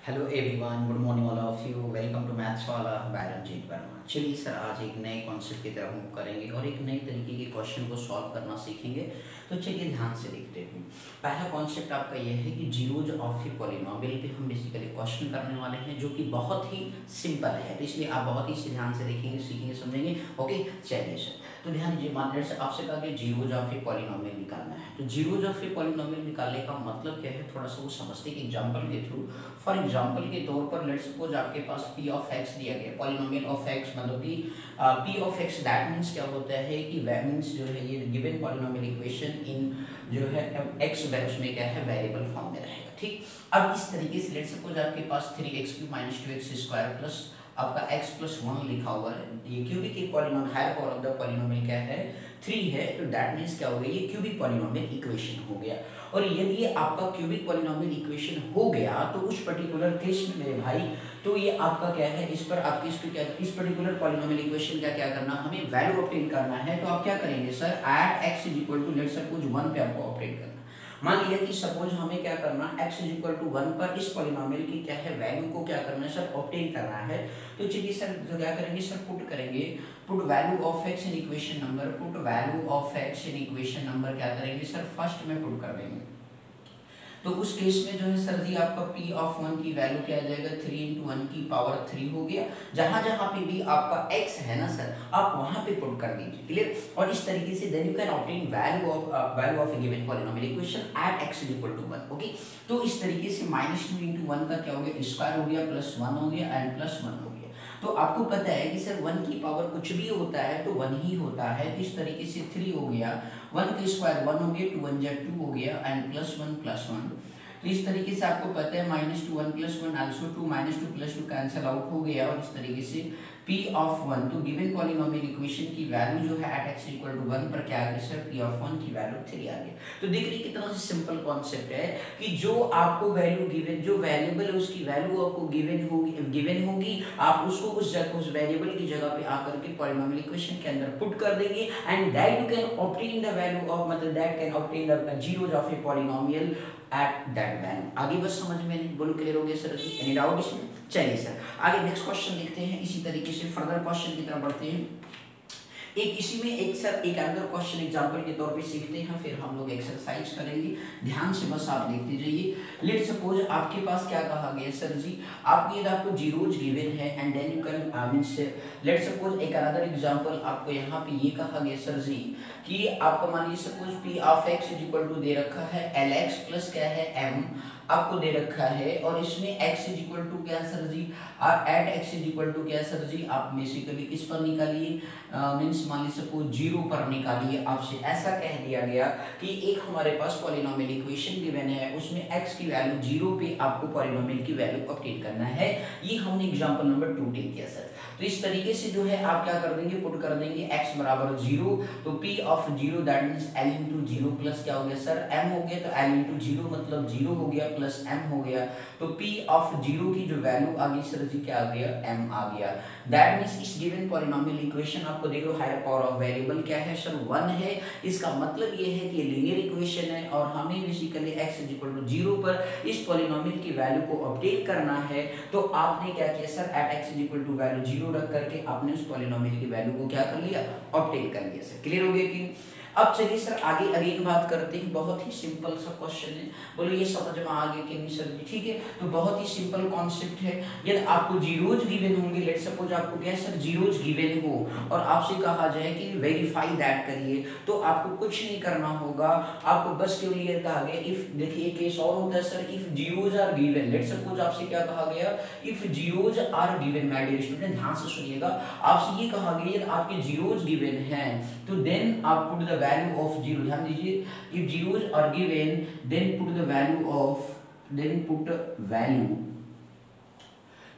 Hello everyone, good morning all of you. Welcome to maths वाला by Ranjeet Verma. चलिए sir, आज एक नए कॉन्सेप्ट की तरफ मूव करेंगे और एक नई तरीके के क्वेश्चन को सॉल्व करना सीखेंगे। तो चलिए ध्यान से देखते हैं। पहला कॉन्सेप्ट आपका यह है कि जीरोज ऑफ ए पॉलिनोमियल पे हम बेसिकली क्वेश्चन करने वाले हैं, जो कि बहुत ही सिंपल है। तो इसलिए आप बहुत ही ध्यान से देखेंगे, सीखेंगे, समझेंगे। ओके, चलिए सर, तो ध्यान दीजिए। मान लीजिए आपसे कहा कि जीरोज ऑफ ए पॉलिनोमियल निकालना है। तो जीरोज ऑफ ए पॉलिनोमियल निकालने का मतलब क्या है, थोड़ा सा वो समझते हैं एग्जाम्पल के थ्रू। फॉर एग्जाम्पल के तौर पर लेट्स सपोज आपके पास p ऑफ x दिया गया, पॉलिनोमियल ऑफ x, मतलब कि p of x, that means क्या होता है कि मींस जो है ये गिवन पॉलिनोमियल इक्वेशन इन जो है x उसमें क्या है, वेरिएबल फॉर्म में रहेगा। ठीक, अब इस तरीके से लेट्स सपोज आपके पास 3x³ - 2x² प्लस आपका x + 1 लिखा हुआ है। ये क्यूबिक एक polynomial, higher power of the polynomial क्या है, 3 है। तो दैट मींस क्या हो गया, ये क्यूबिक पॉलिनोमियल इक्वेशन हो गया। और यदि आपका क्यूबिक पॉलिनोमियल इक्वेशन हो गया तो उस पर्टिकुलर केस में मेरे भाई, तो ये आपका क्या है, इस पर आपकी इसको क्या, इस पर्टिकुलर पॉलिनोमियल इक्वेशन का क्या करना, हमें वैल्यू ऑब्टेन करना है। तो आप क्या करेंगे sir, at x = let's suppose 1 पे आपको ऑब्टेन करना। मान लिया कि सपोज हमें क्या करना, x = 1 पर इस पॉलिनोमियल की क्या है, वैल्यू को क्या करना है सर, ऑब्टेन करना है। तो चलिए सर, तो क्या करेंगे सर, पुट करेंगे, put value of x in equation number, put value of x in equation number क्या करेंगे सर, फर्स्ट में पुट कर देंगे। तो उस केस में जो है सर जी, आपका p ऑफ 1 की वैल्यू क्या आ जाएगा, 3 × 1 की पावर 3 हो गया। जहां जहां पे भी आपका x है ना सर, आप वहां पे पुट कर दीजिए। क्लियर। और इस तरीके से then you can obtain value of a given polynomial equation at x = 1। Okay, तो इस तरीके से -2 × 1 का क्या हो गया, स्क्वायर हो गया, +1 हो गया एंड +1 हो गया। तो आपको पता है कि सर 1 की पावर कुछ भी होता है तो 1 ही होता है। तो इस तरीके से 3 हो गया, 1 का स्क्वायर 1 हो गया, 2 × 1 = 2 हो गया एंड +1 तो इस तरीके से आपको पता है -2 1 + 1 आल्सो 2, -2 + 2 कैंसिल आउट हो गया। और इस तरीके से p ऑफ 1, तो गिवन पॉलिनोमियल इक्वेशन की वैल्यू जो है एट x = 1 पर क्या आ गया सर, p ऑफ 1 की वैल्यू 3 आ गई। तो देख रही कितना से सिंपल कॉन्सेप्ट है कि जो आपको वैल्यू गिवन, जो वेरिएबल है उसकी वैल्यू आपको गिवन होगी, आप उसको उस वेरिएबल की जगह पे आकर के पॉलिनोमियल इक्वेशन के अंदर पुट कर देंगे and that you can obtain the value of, मतलब that can obtain the zeros of a polynomial at that value. आगे बस समझ में नहीं, बोलो क्लियर हो गया सर जी, एनी डाउट इसमें? चलिए सर, आगे नेक्स्ट क्वेश्चन देखते हैं। इसी तरीके से फर्दर क्वेश्चन की तरफ बढ़ते हैं। एक इसी में एक सर एक अंदर क्वेश्चन एग्जांपल के तौर पे सीखते हैं, फिर हम लोग एक्सरसाइज करेंगे। ध्यान से बस आप देखते जाइए। लेट सपोज आपके पास क्या कहा गया सर जी, आपको यदि आपको जीरोज गिवन है and then you can means let suppose एक अनदर एग्जांपल आपको यहाँ पे ये कहा गया सर जी कि आपका मान लीजिए सपोज p ऑफ x = दे रखा है lx प्लस क्या है m आपको दे रखा है। और इसमें x = क्या सर जी, एट x = क्या सर जी, आप बेसिकली किस पर निकालिए, मींस मान लीजिए सपोज 0 पर निकालिए। आपसे ऐसा कह दिया गया कि एक हमारे पास पॉलिनोमियल इक्वेशन गिवन है, उसमें x की वैल्यू 0 पे आपको पॉलिनोमियल की वैल्यू ऑब्टेन करना है। ये हमने एग्जांपल नंबर 2 टेक किया सर। तो इस तरीके से जो है आप क्या कर देंगे, पुट कर देंगे x = 0। तो p of 0 that means l × 0 plus क्या हो गया सर, m हो गया। तो l × 0 मतलब 0 हो गया प्लस m हो गया। तो p ऑफ 0 की जो वैल्यू आ गई सर जी, क्या आ गया, m आ गया। दैट मींस इस गिवन पॉलिनोमियल इक्वेशन आपको देखो, हायर पावर ऑफ वेरिएबल क्या है सर, 1 है। इसका मतलब ये है कि लीनियर इक्वेशन है और हमें बेसिकली x = 0 पर इस पॉलिनोमियल की वैल्यू को ऑब्टेन करना है। तो आपने क्या किया सर, एट x = वैल्यू 0 रख करके आपने उस पॉलिनोमियल की वैल्यू को क्या कर लिया, ऑब्टेन कर लिया सर। क्लियर हो गया कि? अब चलिए सर आगे अगेन बात करते हैं। बहुत ही सिंपल सा क्वेश्चन है, बोलो ये समझ में आ गया कि नहीं सर जी? ठीक है, तो बहुत ही सिंपल कॉन्सेप्ट है। यदि आपको जीरोज गिवन होंगे, लेट सपोज आपको क्या सर, जीरोज गिवन हो और आपसे कहा जाए कि वेरीफाई दैट करिए, तो आपको कुछ नहीं करना होगा। आपको बस केवल ये कहा गया, इफ, देखिए केस और होता है sir, if zeros are given. Let suppose आपसे क्या कहा गया, if zeros are given, my dear student ध्यान से सुनिएगा। आपसे ये कहा गया यदि आपके जीरोज गिवन हैं तो देन आप पुट द वैल्यू ऑफ 0। ध्यान दीजिए, if zeros are given then put the value of, then put value,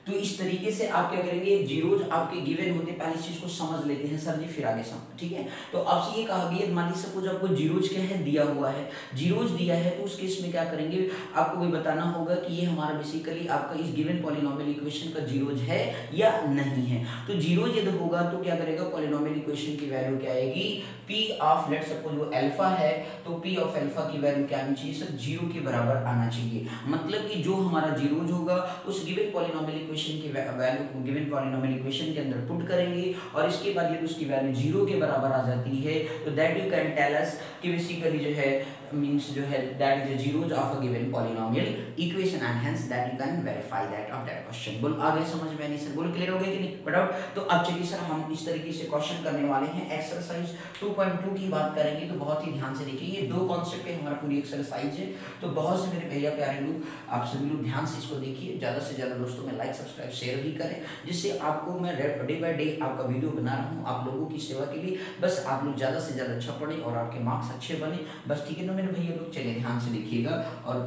तो इस तरीके से आप क्या करेंगे, जीरोज आपके गिवन होते, पहले इस चीज को समझ लेते हैं सर जी, फिर आगे समझ, ठीक है। तो आपसे ये कहा गया, मान लीजिए सपोज आपको जीरोज क्या है दिया हुआ है, जीरोज दिया है, तो उस केस में क्या करेंगे, आपको भी बताना होगा कि ये हमारा बेसिकली आपका इस गिवन पॉलिनोमियल इक्वेशन का जीरोज है या नहीं है। तो जीरोज यदि होगा तो क्या करेगा, पॉलिनोमियल इक्वेशन की वैल्यू क्या आएगी, पी ऑफ लेट सपोज वो अल्फा है, तो पी ऑफ अल्फा की वैल्यू क्या आनी चाहिए सर, जीरो के बराबर आना चाहिए। मतलब कि जो हमारा जीरोज होगा उस गिवन पॉलिनोमियल इक्वेशन की वैल्यू गिवन पॉलिनोमियल इक्वेशन के अंदर पुट करेंगे, और इसके बाद यदि उसकी वैल्यू जीरो के बराबर आ जाती है तो that you can tell us कि बेसिकली जो है मींस जो है that is the zeros of a given polynomial equation and hence that you can verify that of that question. बोल आगे समझ में नहीं सर, बोल क्लियर हो गया कि नहीं, बताओ। तो अब चलिए सर हम इस तरीके से क्वेश्चन करने वाले हैं। एक्सरसाइज 2.2 की बात करेंगे तो बहुत ही ध्यान से देखिए, ये दो कॉन्सेप्ट पे हमारा पूरी एक्सरसाइज है, तो बहुत से मेरे भैया प्यारे लोग, आप सभी लोग ध्यान से इसको देखिए, ज्यादा से ज्यादा दोस्तों में लाइक सब्सक्राइब शेयर भी करें, जिससे आपको मैं डे बाय डे आपका वीडियो बना रहा हूँ आप लोगों की सेवा के लिए। बस आप लोग ज्यादा से ज्यादा अच्छा पढ़े और आपके मार्क्स अच्छे बने, बस ठीक है ना मेरे भैया लोग। चलिए ध्यान से देखिएगा, और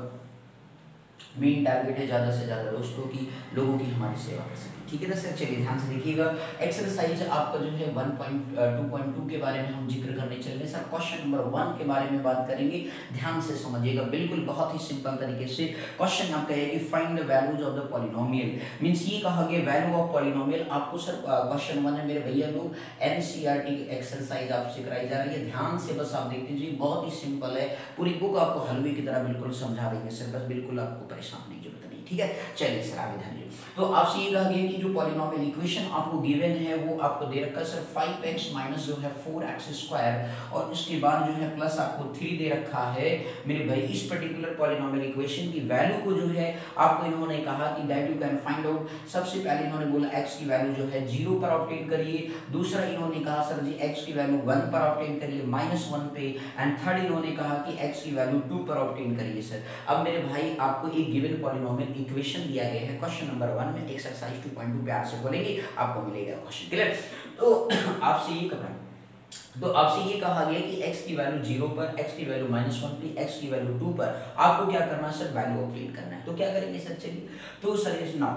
मेन टारगेट है ज्यादा से ज्यादा दोस्तों की, लोगों की हमारी सेवा कर सकें, ठीक है ना सर। चलिए ध्यान से देखिएगा, एक्सरसाइज आपका जो है 1.2.2 के बारे में हम जिक्र करने चल रहे हैं सर। क्वेश्चन नंबर 1 के बारे में बात करेंगे, ध्यान से समझिएगा, बिल्कुल बहुत ही सिंपल तरीके से क्वेश्चन आपका है कि find the values of the polynomial. Means ये कहा गया वैल्यू ऑफ पॉलिनोमियल, आपको सर क्वेश्चन 1 है मेरे भैया लोग, एनसीईआरटी एक्सरसाइज आपसे कराई जा रही है, ध्यान से बस आप देखते जाइए, बहुत ही सिंपल है, पूरी बुक आपको हलवे की तरह बिल्कुल समझा देंगे सर, बस बिल्कुल आपको परेशान होने की जरूरत नहीं, ठीक है। चलिए सर आगे ध्यान दीजिए। तो आपसे ये कहा गया कि जो पॉलिनोमियल इक्वेशन आपको गिवन है वो आपको दे रखा है सर 5x माइनस जो है 4x स्क्वायर, और इसके बाद जो है प्लस आपको 3 दे रखा है मेरे भाई। इस पर्टिकुलर पॉलिनोमियल इक्वेशन की वैल्यू को जो है आपको इन्होंने कहा कि that you can find out. सबसे पहले इन्होंने बोला x की वैल्यू जो है 0 पर ऑब्टेन करिए, दूसरा इन्होंने कहा सर जी x की वैल्यू 1 पर ऑब्टेन करिए -1 पे, एंड थर्ड इन्होंने कहा कि x की वैल्यू 2 पर ऑब्टेन करिए सर। अब मेरे भाई आपको एक गिवन पॉलिनोमियल इक्वेशन दिया गया है, क्वेश्चन नंबर 1 में एक्सरसाइज 2.2 प्यार से बोलेंगे आपको मिलेगा क्वेश्चन, क्लियर। तो आपसे ये कहा गया कि x की वैल्यू 0 पर, x की वैल्यू -1 पे, x की वैल्यू 2 पर आपको क्या करना है सर, वैल्यू ऑब्टेन करना है। तो क्या करेंगे सर, चलिए तो सर इस नाउ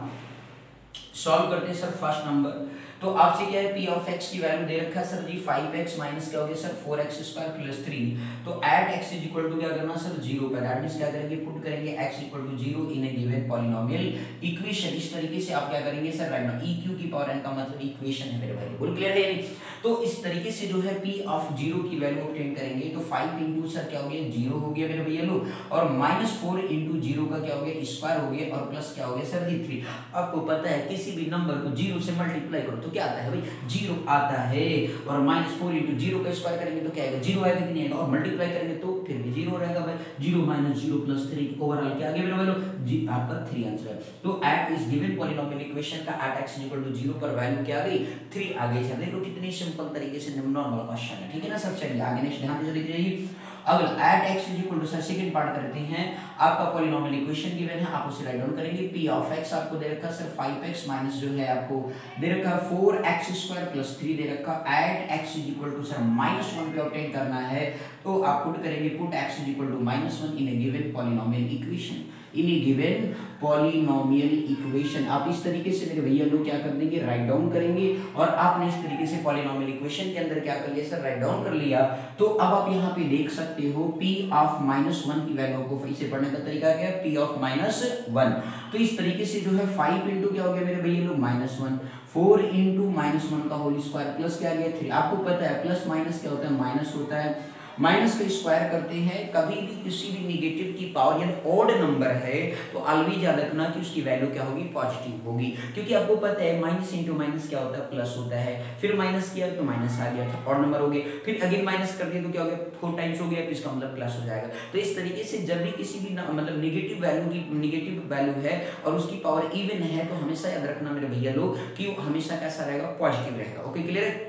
सॉल्व करते हैं सर। फर्स्ट नंबर तो आपसे क्या है, p ऑफ x की वैल्यू दे रखा है सर जी 5x माइनस क्या हो गया सर 4x स्क्वायर प्लस 3, तो at x is equal to क्या करना सर 0 पर, दैट मींस क्या करेंगे, पुट करेंगे x equal to 0 in a given polynomial equation. इस तरीके से आप क्या करेंगे सर, राइट नाउ eq की पावर n का मतलब इक्वेशन है मेरे भाई, बिल्कुल क्लियर है नहीं। तो इस तरीके से जो है p ऑफ 0 की वैल्यू ऑब्टेन करेंगे, तो 5 इंटू सर क्या हो गया 0 हो गया मेरे भैया लोग, और -4 इंटू 0 का क्या हो गया स्क्वायर हो गया, और प्लस क्या हो गया सर जी 3। आपको पता है किसी भी नंबर को 0 से मल्टीप्लाई करो तो क्या आता है भाई, 0 आता है, और -4 इंटू 0 का स्क्वायर करेंगे तो क्या आएगा, 0 आएगा कि नहीं आएगा, और मल्टीप्लाई करेंगे तो फिर भी 0 रहेगा भाई। 0 - 0 + 3 ओवरऑल क्या आ गया मेरे भाई जी, आपका 3 आंसर है। तो एट इस गिवन पॉलिनोमियल इक्वेशन का एट x = 0 पर वैल्यू क्या आ गई, 3 आ गई। देखो कितनी सिंपल तरीके से नॉर्मल क्वेश्चन है, ठीक है ना सर। चलिए आगे नेक्स्ट ध्यान से देखिए, अगला at x = sir second part करते हैं। आपका पॉलिनोमियल इक्वेशन गिवन है, आप उसे राइट डाउन करेंगे। p ऑफ x आपको दे रखा है सर 5x माइनस जो है आपको दे रखा है 4x स्क्वायर प्लस 3 दे रखा। एट x = सर -1 पे ऑब्टेन करना है, तो आप पुट करेंगे, put x = -1 in a given polynomial equation, in a given polynomial equation. आप इस तरीके से मेरे भैया लोग क्या कर देंगे, राइट डाउन करेंगे, और आपने इस तरीके से पॉलिनोमियल इक्वेशन के अंदर क्या कर लिया सर, राइट डाउन कर लिया। तो अब आप यहाँ पे देख सकते हो p ऑफ -1 की वैल्यू को फिर से पढ़ने का तरीका क्या है, p ऑफ -1। तो इस तरीके से जो है 5 इंटू क्या हो गया मेरे भैया लोग -1, 4 इंटू -1 का होल स्क्वायर प्लस क्या आ गया 3। आपको पता है प्लस माइनस क्या होता है, माइनस होता है, माइनस का स्क्वायर करते हैं। कभी भी किसी भी नेगेटिव की पावर यानी ऑड नंबर है तो ऑलवेज याद रखना कि उसकी वैल्यू क्या होगी, पॉजिटिव होगी, क्योंकि आपको पता है माइनस इंटू माइनस क्या होता है, प्लस होता है। फिर माइनस किया तो माइनस आ गया, तो ऑड नंबर हो गए, फिर अगेन माइनस कर दिया तो क्या हो गया, 4 टाइम्स हो गया, तो इसका मतलब प्लस हो जाएगा। तो इस तरीके से जब भी किसी भी मतलब नेगेटिव वैल्यू है और उसकी पावर इवन है, तो हमेशा याद रखना मेरे भैया लोग कि वो हमेशा कैसा रहेगा, पॉजिटिव रहेगा। ओके क्लियर है।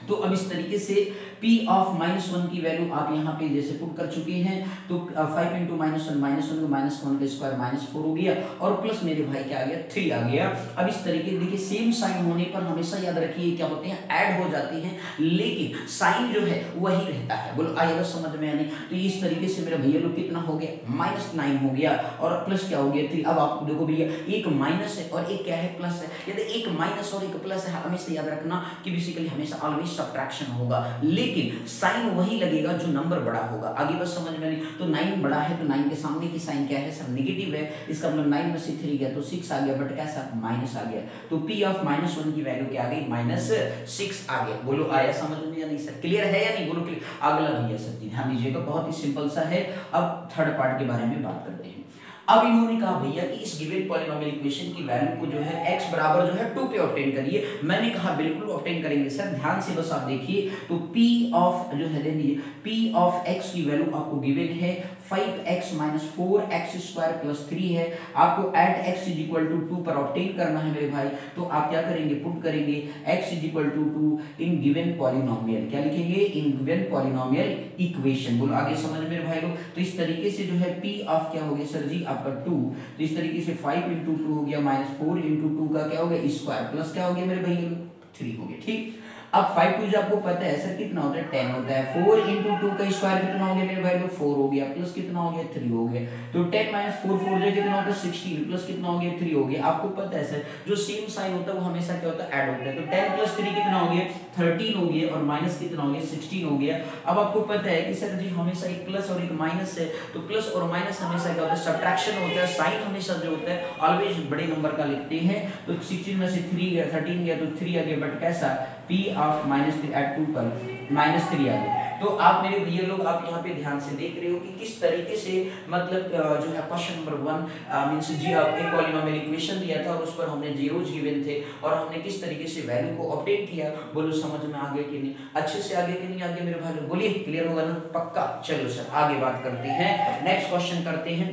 तो अब इस तरीके से p ऑफ -1 की वैल्यू आप यहाँ पे जैसे पुट कर चुके हैं, तो 5 इंटू -1 -1 -1 का स्क्वायर -4 हो गया और प्लस मेरे भाई क्या आ गया 3 आ गया। अब इस तरीके देखिए सेम साइन होने पर हमेशा याद रखिए क्या होते हैं, ऐड हो जाते हैं, लेकिन साइन जो है वही रहता है। बोलो आइए बस समझ में आने। तो इस तरीके से मेरा भैया लोग कितना हो गया -9 हो गया और प्लस क्या हो गया 3। अब आप देखो भैया एक माइनस है और एक क्या है प्लस है, यदि एक माइनस और एक प्लस है हमेशा याद रखना कि बेसिकली हमेशा ऑलवेज सब्ट्रैक्शन होगा, लेकिन साइन वही लगेगा जो नंबर बड़ा होगा। आगे बस समझ में नहीं। तो 9 बड़ा है तो 9 के सामने की साइन क्या है सर, नेगेटिव है। इसका मतलब 9 में से 3 गया तो 6 आ गया, बट कैसा माइनस आ गया। तो p ऑफ -1 की वैल्यू क्या आ गई -6 आ गया। बोलो आया समझ में या नहीं सर, क्लियर है या नहीं, बोलो क्लियर। अगला भैया सर जी ध्यान दीजिएगा, बहुत ही सिंपल सा है। अब थर्ड पार्ट के बारे में बात करते हैं। अब इन्होंने कहा भैया कि इस गिवन पॉलिनोमियल इक्वेशन की वैल्यू को जो है x बराबर जो है 2 पे ऑब्टेन करिए। मैंने कहा बिल्कुल ऑब्टेन करेंगे सर, ध्यान से बस आप देखिए। तो p ऑफ जो है देखिए p ऑफ x की वैल्यू आपको गिवन है 5x - 4x² + 3 है। आपको एट x = 2 पर ऑब्टेन करना है मेरे भाई। तो आप क्या करेंगे, पुट करेंगे x = 2 इन गिवन पॉलिनोमियल। क्या लिखेंगे, इन गिवन पॉलिनोमियल इक्वेशन। बोलो आगे समझ मेरे भाई लोग। तो इस तरीके से जो है p ऑफ क्या हो गया सर जी आपका 2। तो इस तरीके से 5 × 2 हो गया -4 × 2 का क्या हो गया स्क्वायर, प्लस क्या हो गया मेरे भैया 3 हो गया। ठीक, अब 5 2 आपको पता है सर कितना होता है 10 होता है। 4 × 2 का स्क्वायर कितना हो गया मेरे भाई लोग 4 हो गया, प्लस कितना हो गया 3 हो गया। तो 10 - 4 4 जो कितना होता है 16, प्लस कितना हो गया 3 हो गया। आपको पता है सर जो सेम साइन होता है वो हमेशा क्या होता है ऐड होता है। तो 10 + 3 कितना हो गया 13 हो गया और माइनस कितना हो गया 16 हो गया। अब आपको पता है कि सर जी हमेशा एक प्लस और एक माइनस है, तो प्लस और माइनस हमेशा क्या होता है सब्ट्रैक्शन होता है। साइन हमेशा जो होता है ऑलवेज बड़े नंबर का लिखते हैं। तो 16 में से 3 गया 13 गया तो 3 आ गया, बट कैसा p ऑफ -3 एट 2 पर -3 आ गया। तो आप मेरे भैया लोग आप यहाँ पे ध्यान से देख रहे हो कि किस तरीके से मतलब जो है क्वेश्चन नंबर 1 मींस जी आपके पॉलिनोमियल इक्वेशन दिया था और उस पर हमने जीरोज गिवन थे और हमने किस तरीके से वैल्यू को ऑब्टेन किया। बोलो समझ में आ गया कि नहीं, अच्छे से आगे कि नहीं आगे मेरे भाई लोग, बोलिए क्लियर होगा ना पक्का। चलो सर आगे बात करते हैं, नेक्स्ट क्वेश्चन करते हैं।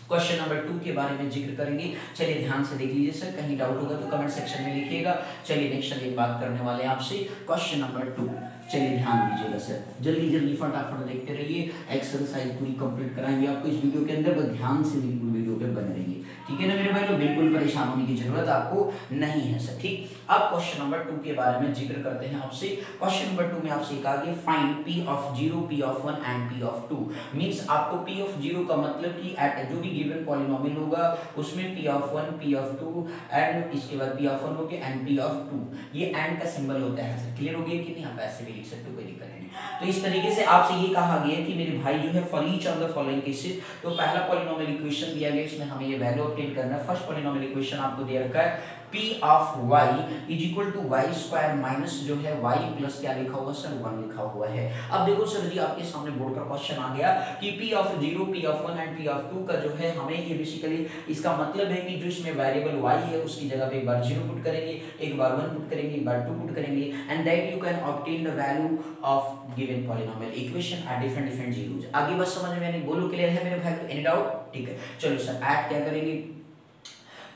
क्वेश्चन नंबर 2 के बारे में जिक्र करेंगे। चलिए ध्यान से देख लीजिए सर, कहीं डाउट होगा तो कमेंट सेक्शन में लिखिएगा। चलिए नेक्स्ट एक बात करने वाले हैं आपसे क्वेश्चन नंबर 2। चलिए ध्यान दीजिएगा सर, जल्दी जल्दी फटाफट देखते रहिए, एक्सरसाइज पूरी कंप्लीट कराएंगे आपको इस वीडियो के अंदर, बस ध्यान से बिल्कुल वीडियो पे बने रहिए, ठीक है ना मेरे भाई। तो बिल्कुल परेशान होने की जरूरत आपको नहीं है सर, ठीक। अब क्वेश्चन नंबर 2 के बारे में जिक्र करते हैं आपसे। क्वेश्चन नंबर 2 में आपसे कहा गया find p of 0, p of 1 and p of 2। Means आपको p ऑफ 0 का मतलब कि एट जो भी गिवन पॉलिनोमियल होगा उसमें p of 1, p of 2 and इसके बाद p ऑफ 1 हो गया एंड p ऑफ 2, ये एंड का सिंबल होता है सर। क्लियर हो गया कि नहीं, आप ऐसे भी लिख सकते हो, कोई दिक्कत नहीं। तो इस तरीके से आपसे ये कहा गया कि मेरे भाई जो है for each of the following cases, तो पहला पॉलिनोमियल इक्वेशन दिया गया, इसमें हमें ये वैल्यू ऑब्टेन करना है। फर्स्ट पॉलिनोमियल इक्वेशन आपको दे रखा है p of y equal to y square minus जो है y प्लस क्या लिखा हुआ सर 1 लिखा हुआ है। अब देखो सर जी आपके सामने बोर्ड पर क्वेश्चन आ गया कि p of 0, p of 1 and p of 2 का जो है हमें ये बेसिकली इसका मतलब है कि जो इसमें वेरिएबल y है उसकी जगह पे एक बार 0 पुट करेंगे, एक बार 1 पुट करेंगे, एक बार 2 पुट करेंगे and that you can obtain the value of given polynomial equation at different zeros. आगे बस समझ में नहीं, बोलो क्लियर है मेरे भाई, एनी डाउट, ठीक है। चलो सर ऐड क्या करेंगे,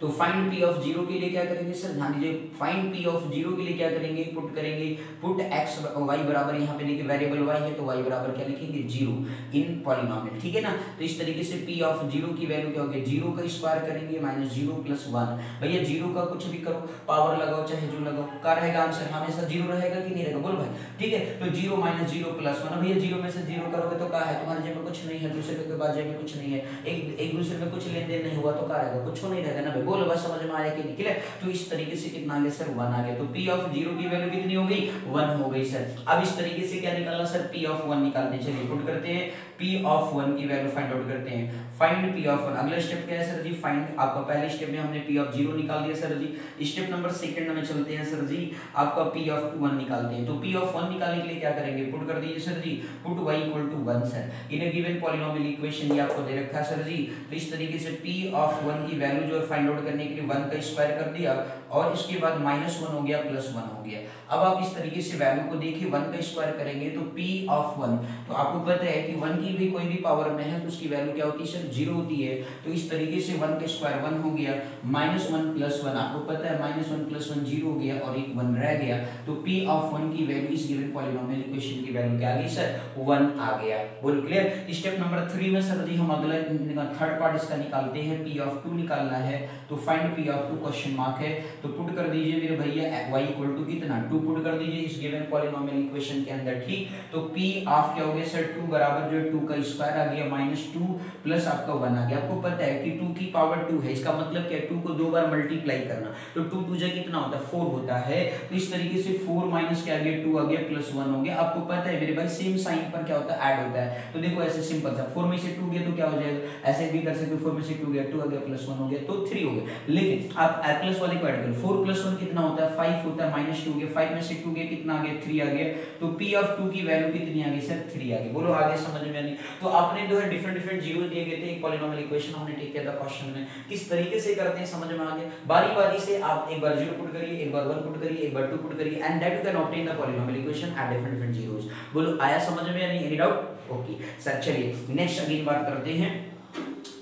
तो फाइंड p ऑफ 0 के लिए क्या करेंगे सर, ध्यान दीजिए, फाइंड p ऑफ 0 के लिए क्या करेंगे, पुट करेंगे, पुट x y बराबर, यहाँ पे देखिए वेरिएबल y है तो y बराबर क्या लिखेंगे 0 इन पॉलिनोमियल, ठीक है ना। तो इस तरीके से p ऑफ 0 की वैल्यू क्या होगी 0 का स्क्वायर करेंगे माइनस 0 प्लस 1। भैया 0 का कुछ भी करो, पावर लगाओ चाहे जो लगाओ, क्या रहेगा आंसर, हमेशा 0 रहेगा कि नहीं रहेगा, बोल भाई, ठीक है। तो 0 माइनस 0 प्लस 1, भैया 0 में से 0 करोगे तो क्या है, तुम्हारे जेब में कुछ नहीं है, दूसरे के पास जेब में कुछ नहीं है, एक दूसरे में कुछ लेन देन नहीं हुआ तो क्या रहेगा, कुछ नहीं रहेगा ना भाई, बोलो बस समझ में आया कि नहीं, क्लियर। तो इस तरीके से कितना आ गया सर 1 आ गया। तो p ऑफ 0 की वैल्यू कितनी हो गई 1 हो गई सर। अब इस तरीके से क्या निकालना सर, p ऑफ 1 निकालने, चलिए पुट करते हैं p ऑफ 1 की वैल्यू फाइंड आउट करते हैं। फाइंड p ऑफ 1, अगला स्टेप क्या है सर जी, फाइंड, आपका पहले स्टेप में हमने p ऑफ 0 निकाल दिया सर जी। स्टेप नंबर सेकंड में चलते हैं सर जी, आपका p ऑफ 1 निकालते हैं। तो p ऑफ 1 निकालने के लिए क्या करेंगे, पुट कर दीजिए sir ji, put y equal to 1 sir. In a given polynomial equation ये आपको दे रखा है सर जी। तो इस तरीके से p ऑफ 1 की वैल्यू जो है फाइंड आउट करने के लिए 1 का स्क्वायर कर दिया और इसके बाद -1 हो गया प्लस 1 हो गया। अब आप इस तरीके से वैल्यू को देखिए, 1 का स्क्वायर करेंगे तो p ऑफ 1, तो आपको पता है कि 1 की भी कोई भी पावर में है तो उसकी वैल्यू क्या होती है सर जीरो होती है, तो इस तरीके से 1 का स्क्वायर 1 हो गया, -1 + 1 आपको पता है -1 + 1 0 हो गया और एक 1 रह गया, तो p ऑफ 1 की वैल्यू इस गिवन पॉलिनोमियल इक्वेशन की वैल्यू क्या आ गई सर 1 आ गया। बोलो क्लियर। स्टेप नंबर 3 में सर जी हम अगला थर्ड पार्ट इसका निकालते हैं, p ऑफ 2 निकालना है, तो find p of 2 question mark है, तो पुट कर दीजिए मेरे भैया y = कितना 2 पुट कर दीजिए इस गिवन पॉलिनोमियल इक्वेशन के अंदर, ठीक। तो p ऑफ क्या हो गया सर 2 बराबर जो 2 का स्क्वायर आ गया -2 प्लस आपका 1 आ गया। आपको पता है कि 2 की पावर 2 है, इसका मतलब क्या है 2 को 2 बार मल्टीप्लाई करना, तो 2 2 जा कितना होता है 4 होता है, तो इस तरीके से 4 माइनस क्या आ गया 2 आ गया प्लस 1 हो गया। आपको पता है मेरे भाई सेम साइन पर क्या होता है ऐड होता है, तो देखो ऐसे सिंपल सा 4 में से 2 गया तो क्या हो जाएगा, ऐसे भी कर सकते हो 4 में से 2 गया 2 आ गया प्लस 1 हो गया तो 3 हो गया। लेकिन आप प्लस वाले को ऐड करो, 4 + 1 कितना होता है 5 होता है, -2 गया, 5 में से 2 गया कितना आ गया 3 आ गया, तो p ऑफ 2 की वैल्यू कितनी आ गई सर 3 आ गई। बोलो आगे समझ में नहीं। तो आपने जो है डिफरेंट जीरो दिए गए थे, एक पॉलिनोमियल इक्वेशन हमने टेक किया था क्वेश्चन में, किस तरीके से करते हैं समझ में आ गया। बारी बारी से आप एक बार 0 पुट करिए, एक बार 1 पुट करिए, एक बार 2 पुट करिए, and that you can obtain the polynomial equation at different zeros. बोलो आया समझ में या नहीं, एनी डाउट? ओके सर चलिए नेक्स्ट अगेन बात करते हैं,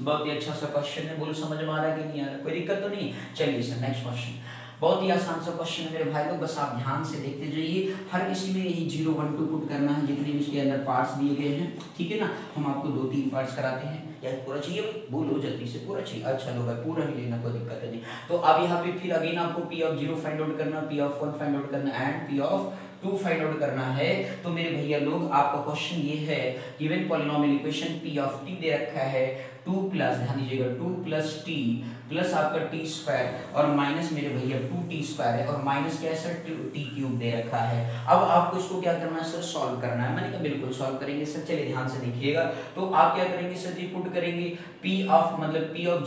बहुत ही अच्छा सा क्वेश्चन है, बोलो समझ में आ रहा है कि नहीं आ रहा, कोई दिक्कत तो नहीं। चलिए सर नेक्स्ट क्वेश्चन, बहुत ही आसान सा क्वेश्चन है मेरे भाई लोग, बस आप ध्यान से देखते जाइए, हर किसी में यही 0 1 2 पुट करना है, जितने भी इसके अंदर पार्ट्स दिए गए हैं, ठीक है ना। हम आपको 2-3 पार्ट्स कराते हैं, या पूरा चाहिए भाई, बोलो जल्दी से पूरा चाहिए, अच्छा लो भाई पूरा ही लेना, कोई दिक्कत नहीं। तो अब यहाँ पे फिर अगेन आपको p ऑफ 0 फाइंड आउट करना, p ऑफ 1 फाइंड आउट करना and p of 2 find out करना है। तो मेरे भैया लोग आपका क्वेश्चन ये है, given polynomial equation p of t दे रखा है 2 प्लस, ध्यान दीजिएगा 2 + t प्लस आपका t स्क्वायर और माइनस मेरे भैया 2t स्क्वायर है और माइनस क्या है सर t क्यूब दे रखा है। अब आपको इसको क्या करना है सर सॉल्व करना है, मैंने कहा बिल्कुल सॉल्व करेंगे सर। चलिए ध्यान से देखिएगा, तो आप क्या करेंगे सर जी पुट करेंगे p ऑफ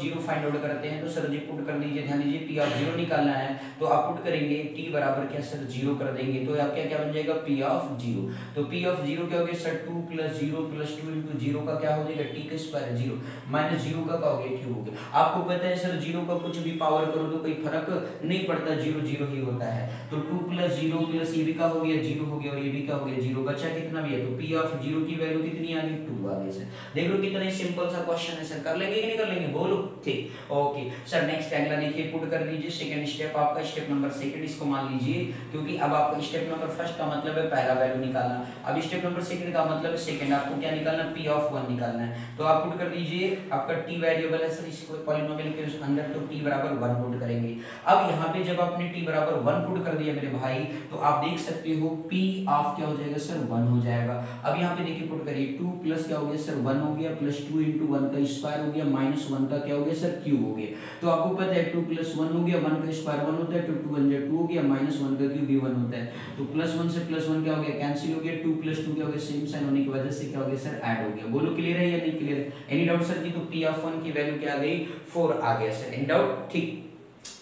0 फाइंड आउट करते हैं, तो सर जी पुट कर लीजिए, ध्यान दीजिए p ऑफ 0 निकालना है, तो आप पुट करेंगे t बराबर क्या सर 0 कर देंगे, तो आप क्या बन जाएगा p ऑफ 0, तो p ऑफ 0 क्या हो गया सर 2 + 0 + 2 × 0 का क्या हो जाएगा t का स्क्वायर 0 माइनस 0 का हो गया क्यूब हो गया। आपको पता है सर 0 का कुछ भी पावर करो तो कोई फर्क नहीं पड़ता, 0 0 ही होता है, तो 2 + 0 + ये भी का हो गया 0 हो गया और ये भी का हो गया 0, बचा कितना भी है, तो p ऑफ 0 की वैल्यू कितनी आ गई 2 आ गई सर। देख लो कितना सिंपल सा क्वेश्चन है सर, कर लेंगे कि नहीं कर लेंगे, बोलो ठीक ओके सर। नेक्स्ट अगला देखिए, पुट कर लीजिए सेकंड स्टेप आपका, स्टेप नंबर सेकंड इसको मान लीजिए, क्योंकि अब आपका स्टेप नंबर फर्स्ट का मतलब है पहला वैल्यू निकालना, अब स्टेप नंबर सेकंड का मतलब है सेकंड आपको क्या निकालना p ऑफ 1 निकालना है। तो आप पुट कर दीजिए, आपका t वेरिएबल है सर इसको पॉलिनोमियल के अंदर, तो t बराबर 1 पुट करेंगे। अब यहाँ पे जब आपने t बराबर 1 पुट कर दिया मेरे भाई, तो आप देख सकते हो p ऑफ क्या हो जाएगा सर 1 हो जाएगा। अब यहाँ पे देखिए पुट करिए 2 प्लस क्या हो गया सर 1 हो गया प्लस 2 × 1 का स्क्वायर हो गया माइनस 1 का क्या हो गया सर क्यूब हो गया। तो आपको पता है 2 + 1 हो गया, 1 का स्क्वायर 1 होता है, तो 2 1 2 हो गया, माइनस 1 का क्यूब भी 1 होता है, तो +1 से +1 क्या हो गया कैंसिल हो गया, 2 + 2 क्या हो गया सेम साइन होने की वजह से क्या हो गया सर ऐड हो गया। बोलो क्लियर है या नहीं क्लियर है, एनी डाउट सर जी? तो p ऑफ 1 की वैल्यू क्या आ गई 4 आ गया सर, एनी डाउट ठीक।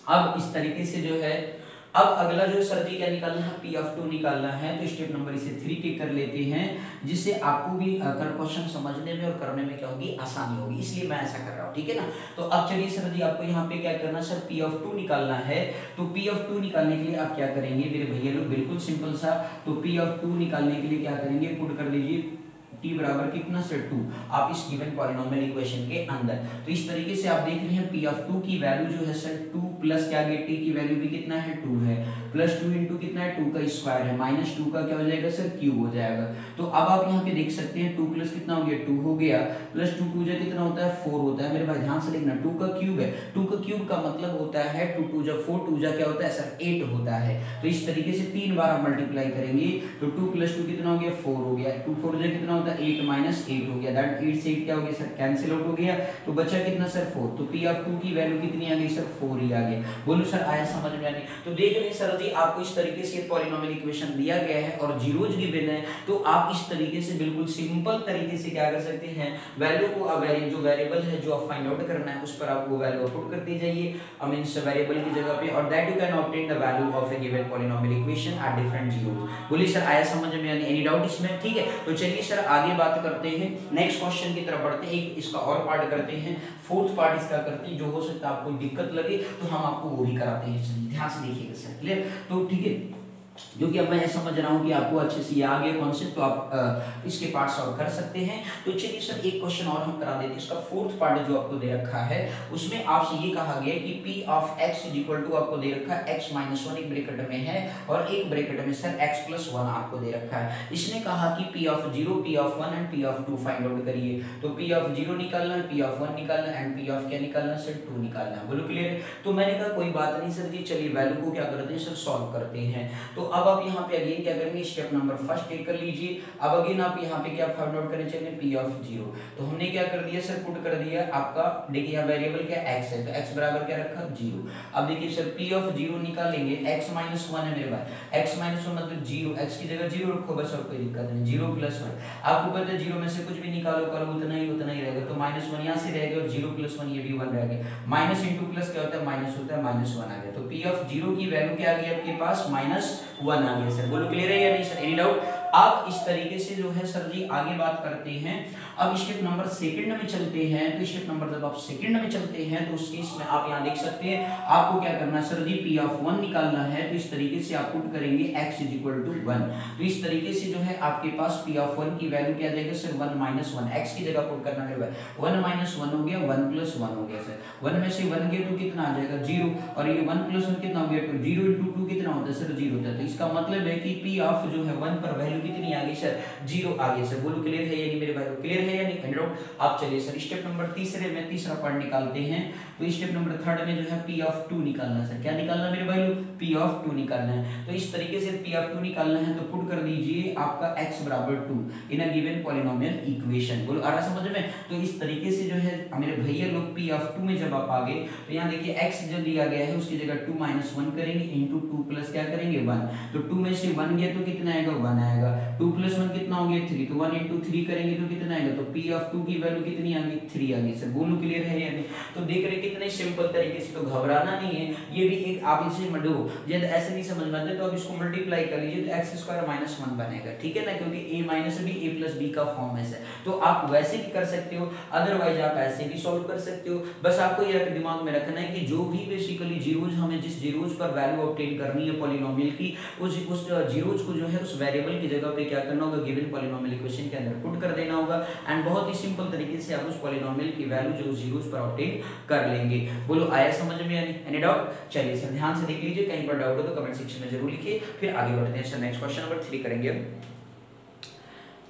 अब इस तरीके से जो है, अब अगला जो सर जी क्या निकालना है p ऑफ 2 निकालना है, तो स्टेप नंबर इसे 3 टिक कर लेते हैं, जिससे आपको भी क्वेश्चन समझने में और करने में क्या होगी आसानी होगी, इसलिए मैं ऐसा कर रहा हूँ, ठीक है ना। तो अब चलिए सर जी आपको यहाँ पे क्या करना सर p ऑफ 2 निकालना है, तो p ऑफ 2 निकालने के लिए आप क्या करेंगे मेरे भैया लोग, बिल्कुल सिंपल सा, तो p ऑफ 2 निकालने के लिए क्या करेंगे पुट कर लीजिए t बराबर कितना सर 2, आप इस गिवन पॉलिनोमियल इक्वेशन के अंदर, तो इस तरीके से आप देख रहे हैं p ऑफ 2 की वैल्यू जो है सर 2 प्लस क्या गया t की वैल्यू भी कितना है 2 है, प्लस 2 × कितना है 2 का स्क्वायर है, माइनस 2 का क्या हो जाएगा सर क्यूब हो जाएगा। तो अब आप यहाँ पे देख सकते हैं 2 प्लस कितना हो गया 2 हो गया, प्लस 2 2 जा कितना होता है 4 होता है मेरे भाई, ध्यान से देखना 2 का क्यूब है, 2 का क्यूब का मतलब होता है 2 2 जा 4, 2 जा क्या होता है सर 8 होता है। तो इस तरीके से 3 बार आप मल्टीप्लाई करेंगे, तो 2 + 2 कितना हो गया 4 हो गया, 2 4 जा कितना होता है 8 माइनस 8 हो गया, दैट 8 से 8 क्या हो गया सर कैंसिल आउट हो गया, तो बचा कितना सर 4, तो p ऑफ 2 की वैल्यू कितनी आ गई सर 4 ही आ गई। बोलो सर आया समझ में आने। तो देख रहे सर जी आपको इस तरीके से पॉलिनोमियल इक्वेशन दिया गया है और जीरोज गिवन है, तो आप इस तरीके से बिल्कुल सिंपल तरीके से क्या कर सकते हैं, वैल्यू को जो वेरिएबल है जो आप फाइंड आउट करना है उस पर आप वो वैल्यू पुट करते जाइए मींस वेरिएबल की जगह पे, और that you can obtain the value of a given polynomial equation at different zeros. बोलिए सर आया समझ में आने, एनी डाउट इसमें? ठीक है, तो चलिए सर आगे बात करते हैं, नेक्स्ट क्वेश्चन की तरफ बढ़ते हैं, एक इसका और पार्ट करते हैं, फोर्थ पार्ट इसका करते हैं, जो हो सकता है आपको दिक्कत लगे तो हम आपको वो भी कराते हैं। चलिए ध्यान से देखिएगा सर, क्लियर? तो ठीक है क्योंकि अब मैं समझ रहा हूँ कि आपको अच्छे से ये आ गया कॉन्सेप्ट, तो आप इसके पार्ट सॉल्व कर सकते हैं। तो चलिए सर एक क्वेश्चन और हम करा देते हैं। इसका फोर्थ पार्ट जो आपको दे रखा है उसमें आपसे ये कहा गया कि p of x is equal to आपको दे रखा है x माइनस वन एक ब्रैकेट में है और एक ब्रैकेट में सर x प्लस वन आपको दे रखा है। इसने कहा कि p of zero, p of one and p of two find out करिए। तो p ऑफ जीरो निकालना है, p ऑफ वन निकालना है एंड p ऑफ क्या निकालना है सर, टू निकालना है। बोलो क्लियर है? तो मैंने कहा कोई बात नहीं सर जी, चलिए वैल्यू को क्या करते हैं सर, सॉल्व करते हैं। तो अब आप यहाँ पे अगेन क्या करेंगे, स्टेप नंबर फर्स्ट टेक कर लीजिए। अब अगेन आप यहाँ पे क्या फाइंड आउट करने चाहिए, p ऑफ जीरो। तो हमने क्या कर दिया सर, पुट कर दिया आपका, देखिए यहाँ वेरिएबल क्या x है, तो x बराबर क्या रखा, जीरो। अब देखिए सर p ऑफ जीरो निकालेंगे, x माइनस वन है मेरे पास, x माइनस वन मतलब जीरो, x की जगह जीरो रखो बस, और कोई दिक्कत नहीं। जीरो प्लस वन, आपको पता है जीरो में से कुछ भी निकालो करो उतना ही रहेगा, तो माइनस वन यहाँ से रहेगा और जीरो प्लस वन ये भी वन रहेगा। माइनस इंटू प्लस क्या होता है, माइनस होता है, माइनस वन आ गया। तो p ऑफ जीरो की वैल्यू क्या आ गई आपके पास, माइनस वन आ गया। सर बोलो क्लियर है या नहीं सर, एनी डाउट? आप इस तरीके से जो है सर जी आगे बात करते हैं। अब स्टेप नंबर सेकंड में चलते हैं। तो स्टेप नंबर जब आप सेकंड में चलते हैं तो उस केस में आप यहाँ देख सकते हैं आपको क्या करना है sir ji, p of one निकालना है। तो इस तरीके से आप पुट करेंगे x is equal to one. तो इस तरीके से जो है आपके पास p ऑफ वन की वैल्यू क्या आ जाएगी sir, one minus one, x की जगह पुट करना है, वन माइनस वन हो गया, वन प्लस वन हो गया सर। वन में से वन गया तो कितना आ जाएगा, जीरो, और ये वन प्लस वन कितना हो गया, टू। जीरो इंटू टू कितना होता है सर, जीरो होता है। तो इसका मतलब है कि p ऑफ जो है वन पर वैल्यू कितनी आ गई सर, जीरो आ गई सर। बोलो क्लियर है या नहीं मेरे भाई, क्लियर है या नहीं? आप चलिए सर स्टेप नंबर तीसरे में तीसरा पार्ट निकालते हैं। तो स्टेप नंबर थर्ड में जो है p ऑफ टू निकालना है सर। क्या निकालना मेरे भाई, p ऑफ टू निकालना है। तो इस तरीके से p ऑफ टू निकालना है तो पुट कर दीजिए आपका x बराबर two in a given polynomial equation. बोलो आ रहा समझ में? तो इस तरीके से जो है मेरे भैया लोग p ऑफ टू में जब आप आ गए तो यहाँ देखिए x जो दिया गया है उसकी जगह टू माइनस वन करेंगे इंटू टू प्लस क्या करेंगे, वन। तो टू में से वन गया तो कितना आएगा, वन आएगा। टू प्लस वन कितना हो गया, थ्री। तो वन इंटू थ्री करेंगे तो कितना आएगा, तो p ऑफ टू की वैल्यू कितनी आ गई, थ्री आ गई सर। बोलो क्लियर है या नहीं? तो देख रहे कितने सिंपल तरीके से, तो घबराना नहीं है। ये भी एक आप इसे मडो यदि ऐसे नहीं समझ में आते तो आप इसको मल्टीप्लाई कर लीजिए तो एक्स स्क्वायर माइनस वन बनेगा, ठीक है ना, क्योंकि a minus b a plus b का फॉर्म है सर। तो आप वैसे भी कर सकते हो, अदरवाइज आप ऐसे भी सॉल्व कर सकते हो। बस आपको ये दिमाग में रखना है कि जो भी बेसिकली जीरोज हमें जिस जीरोज पर वैल्यू ऑब्टेन करनी है पॉलिनोमियल की, उस जीरोज को जो है उस वेरिएबल की जगह पे क्या करना होगा, गिवन पॉलिनोमियल इक्वेशन के अंदर पुट कर देना होगा एंड बहुत ही सिंपल तरीके से आप उस पॉलिनोमियल की वैल्यू जो जीरोज पर ऑब्टेन कर लेंगे। बोलो आया समझ में एनी डाउट? चलिए सर ध्यान से देख लीजिए, कहीं पर डाउट हो तो कमेंट सेक्शन में जरूर लिखिए, फिर आगे बढ़ते हैं सर। नेक्स्ट क्वेश्चन नंबर 3 करेंगे।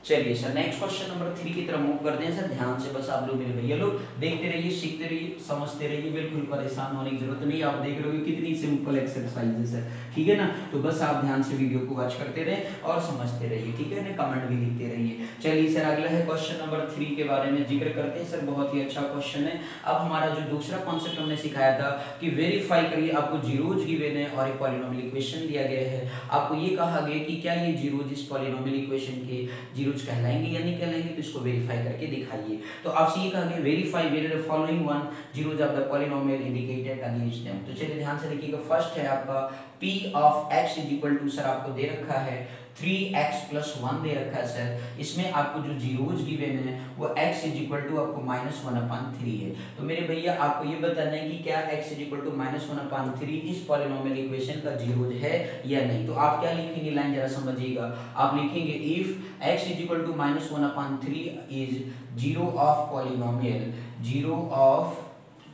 चलिए सर नेक्स्ट क्वेश्चन नंबर 3 की तरफ मूव करते हैं सर। ध्यान से बस आप लोग मेरे भैया लोग देखते रहिए, सीखते रहिए, समझते रहिए, बिल्कुल परेशान होने की जरूरत नहीं। आप देख रहे हो कितनी सिंपल एक्सरसाइजेस है, ठीक है ना। तो बस आप ध्यान से वीडियो को वॉच करते रहें और समझते रहिए, ठीक है ना, कमेंट भी लिखते रहिए। चलिए सर अगला है क्वेश्चन नंबर 3 के बारे में जिक्र करते हैं सर। बहुत ही अच्छा क्वेश्चन है। अब हमारा जो दूसरा कॉन्सेप्ट हमने सिखाया था कि वेरीफाई करिए, आपको जीरोज गिवन है और एक पॉलिनोमियल इक्वेशन दिया गया है। आपको ये कहा गया कि क्या ये जीरोज इस पॉलिनोमियल इक्वेशन के जीरोज कहलाएंगे या नहीं कहलाएंगे, तो इसको वेरीफाई करके दिखाइए। तो आपसे ये कहा गया verify whether the following one zeros of the polynomial indicated against them. तो चलिए ध्यान से देखिएगा। फर्स्ट है आपका p of x is equal to sir आपको दे रखा है 3x प्लस 1 दे रखा है सर। इसमें आपको जो जीरोज गिवन है वो x इज इक्वल टू आपको माइनस वन अपॉन थ्री है। तो मेरे भैया आपको ये बताना है कि क्या x is equal to minus one upon three इस पॉलिनोमियल इक्वेशन का जीरोज है या नहीं। तो आप क्या लिखेंगे, लाइन जरा समझिएगा। आप लिखेंगे if x is equal to minus one upon three is zero of polynomial, zero of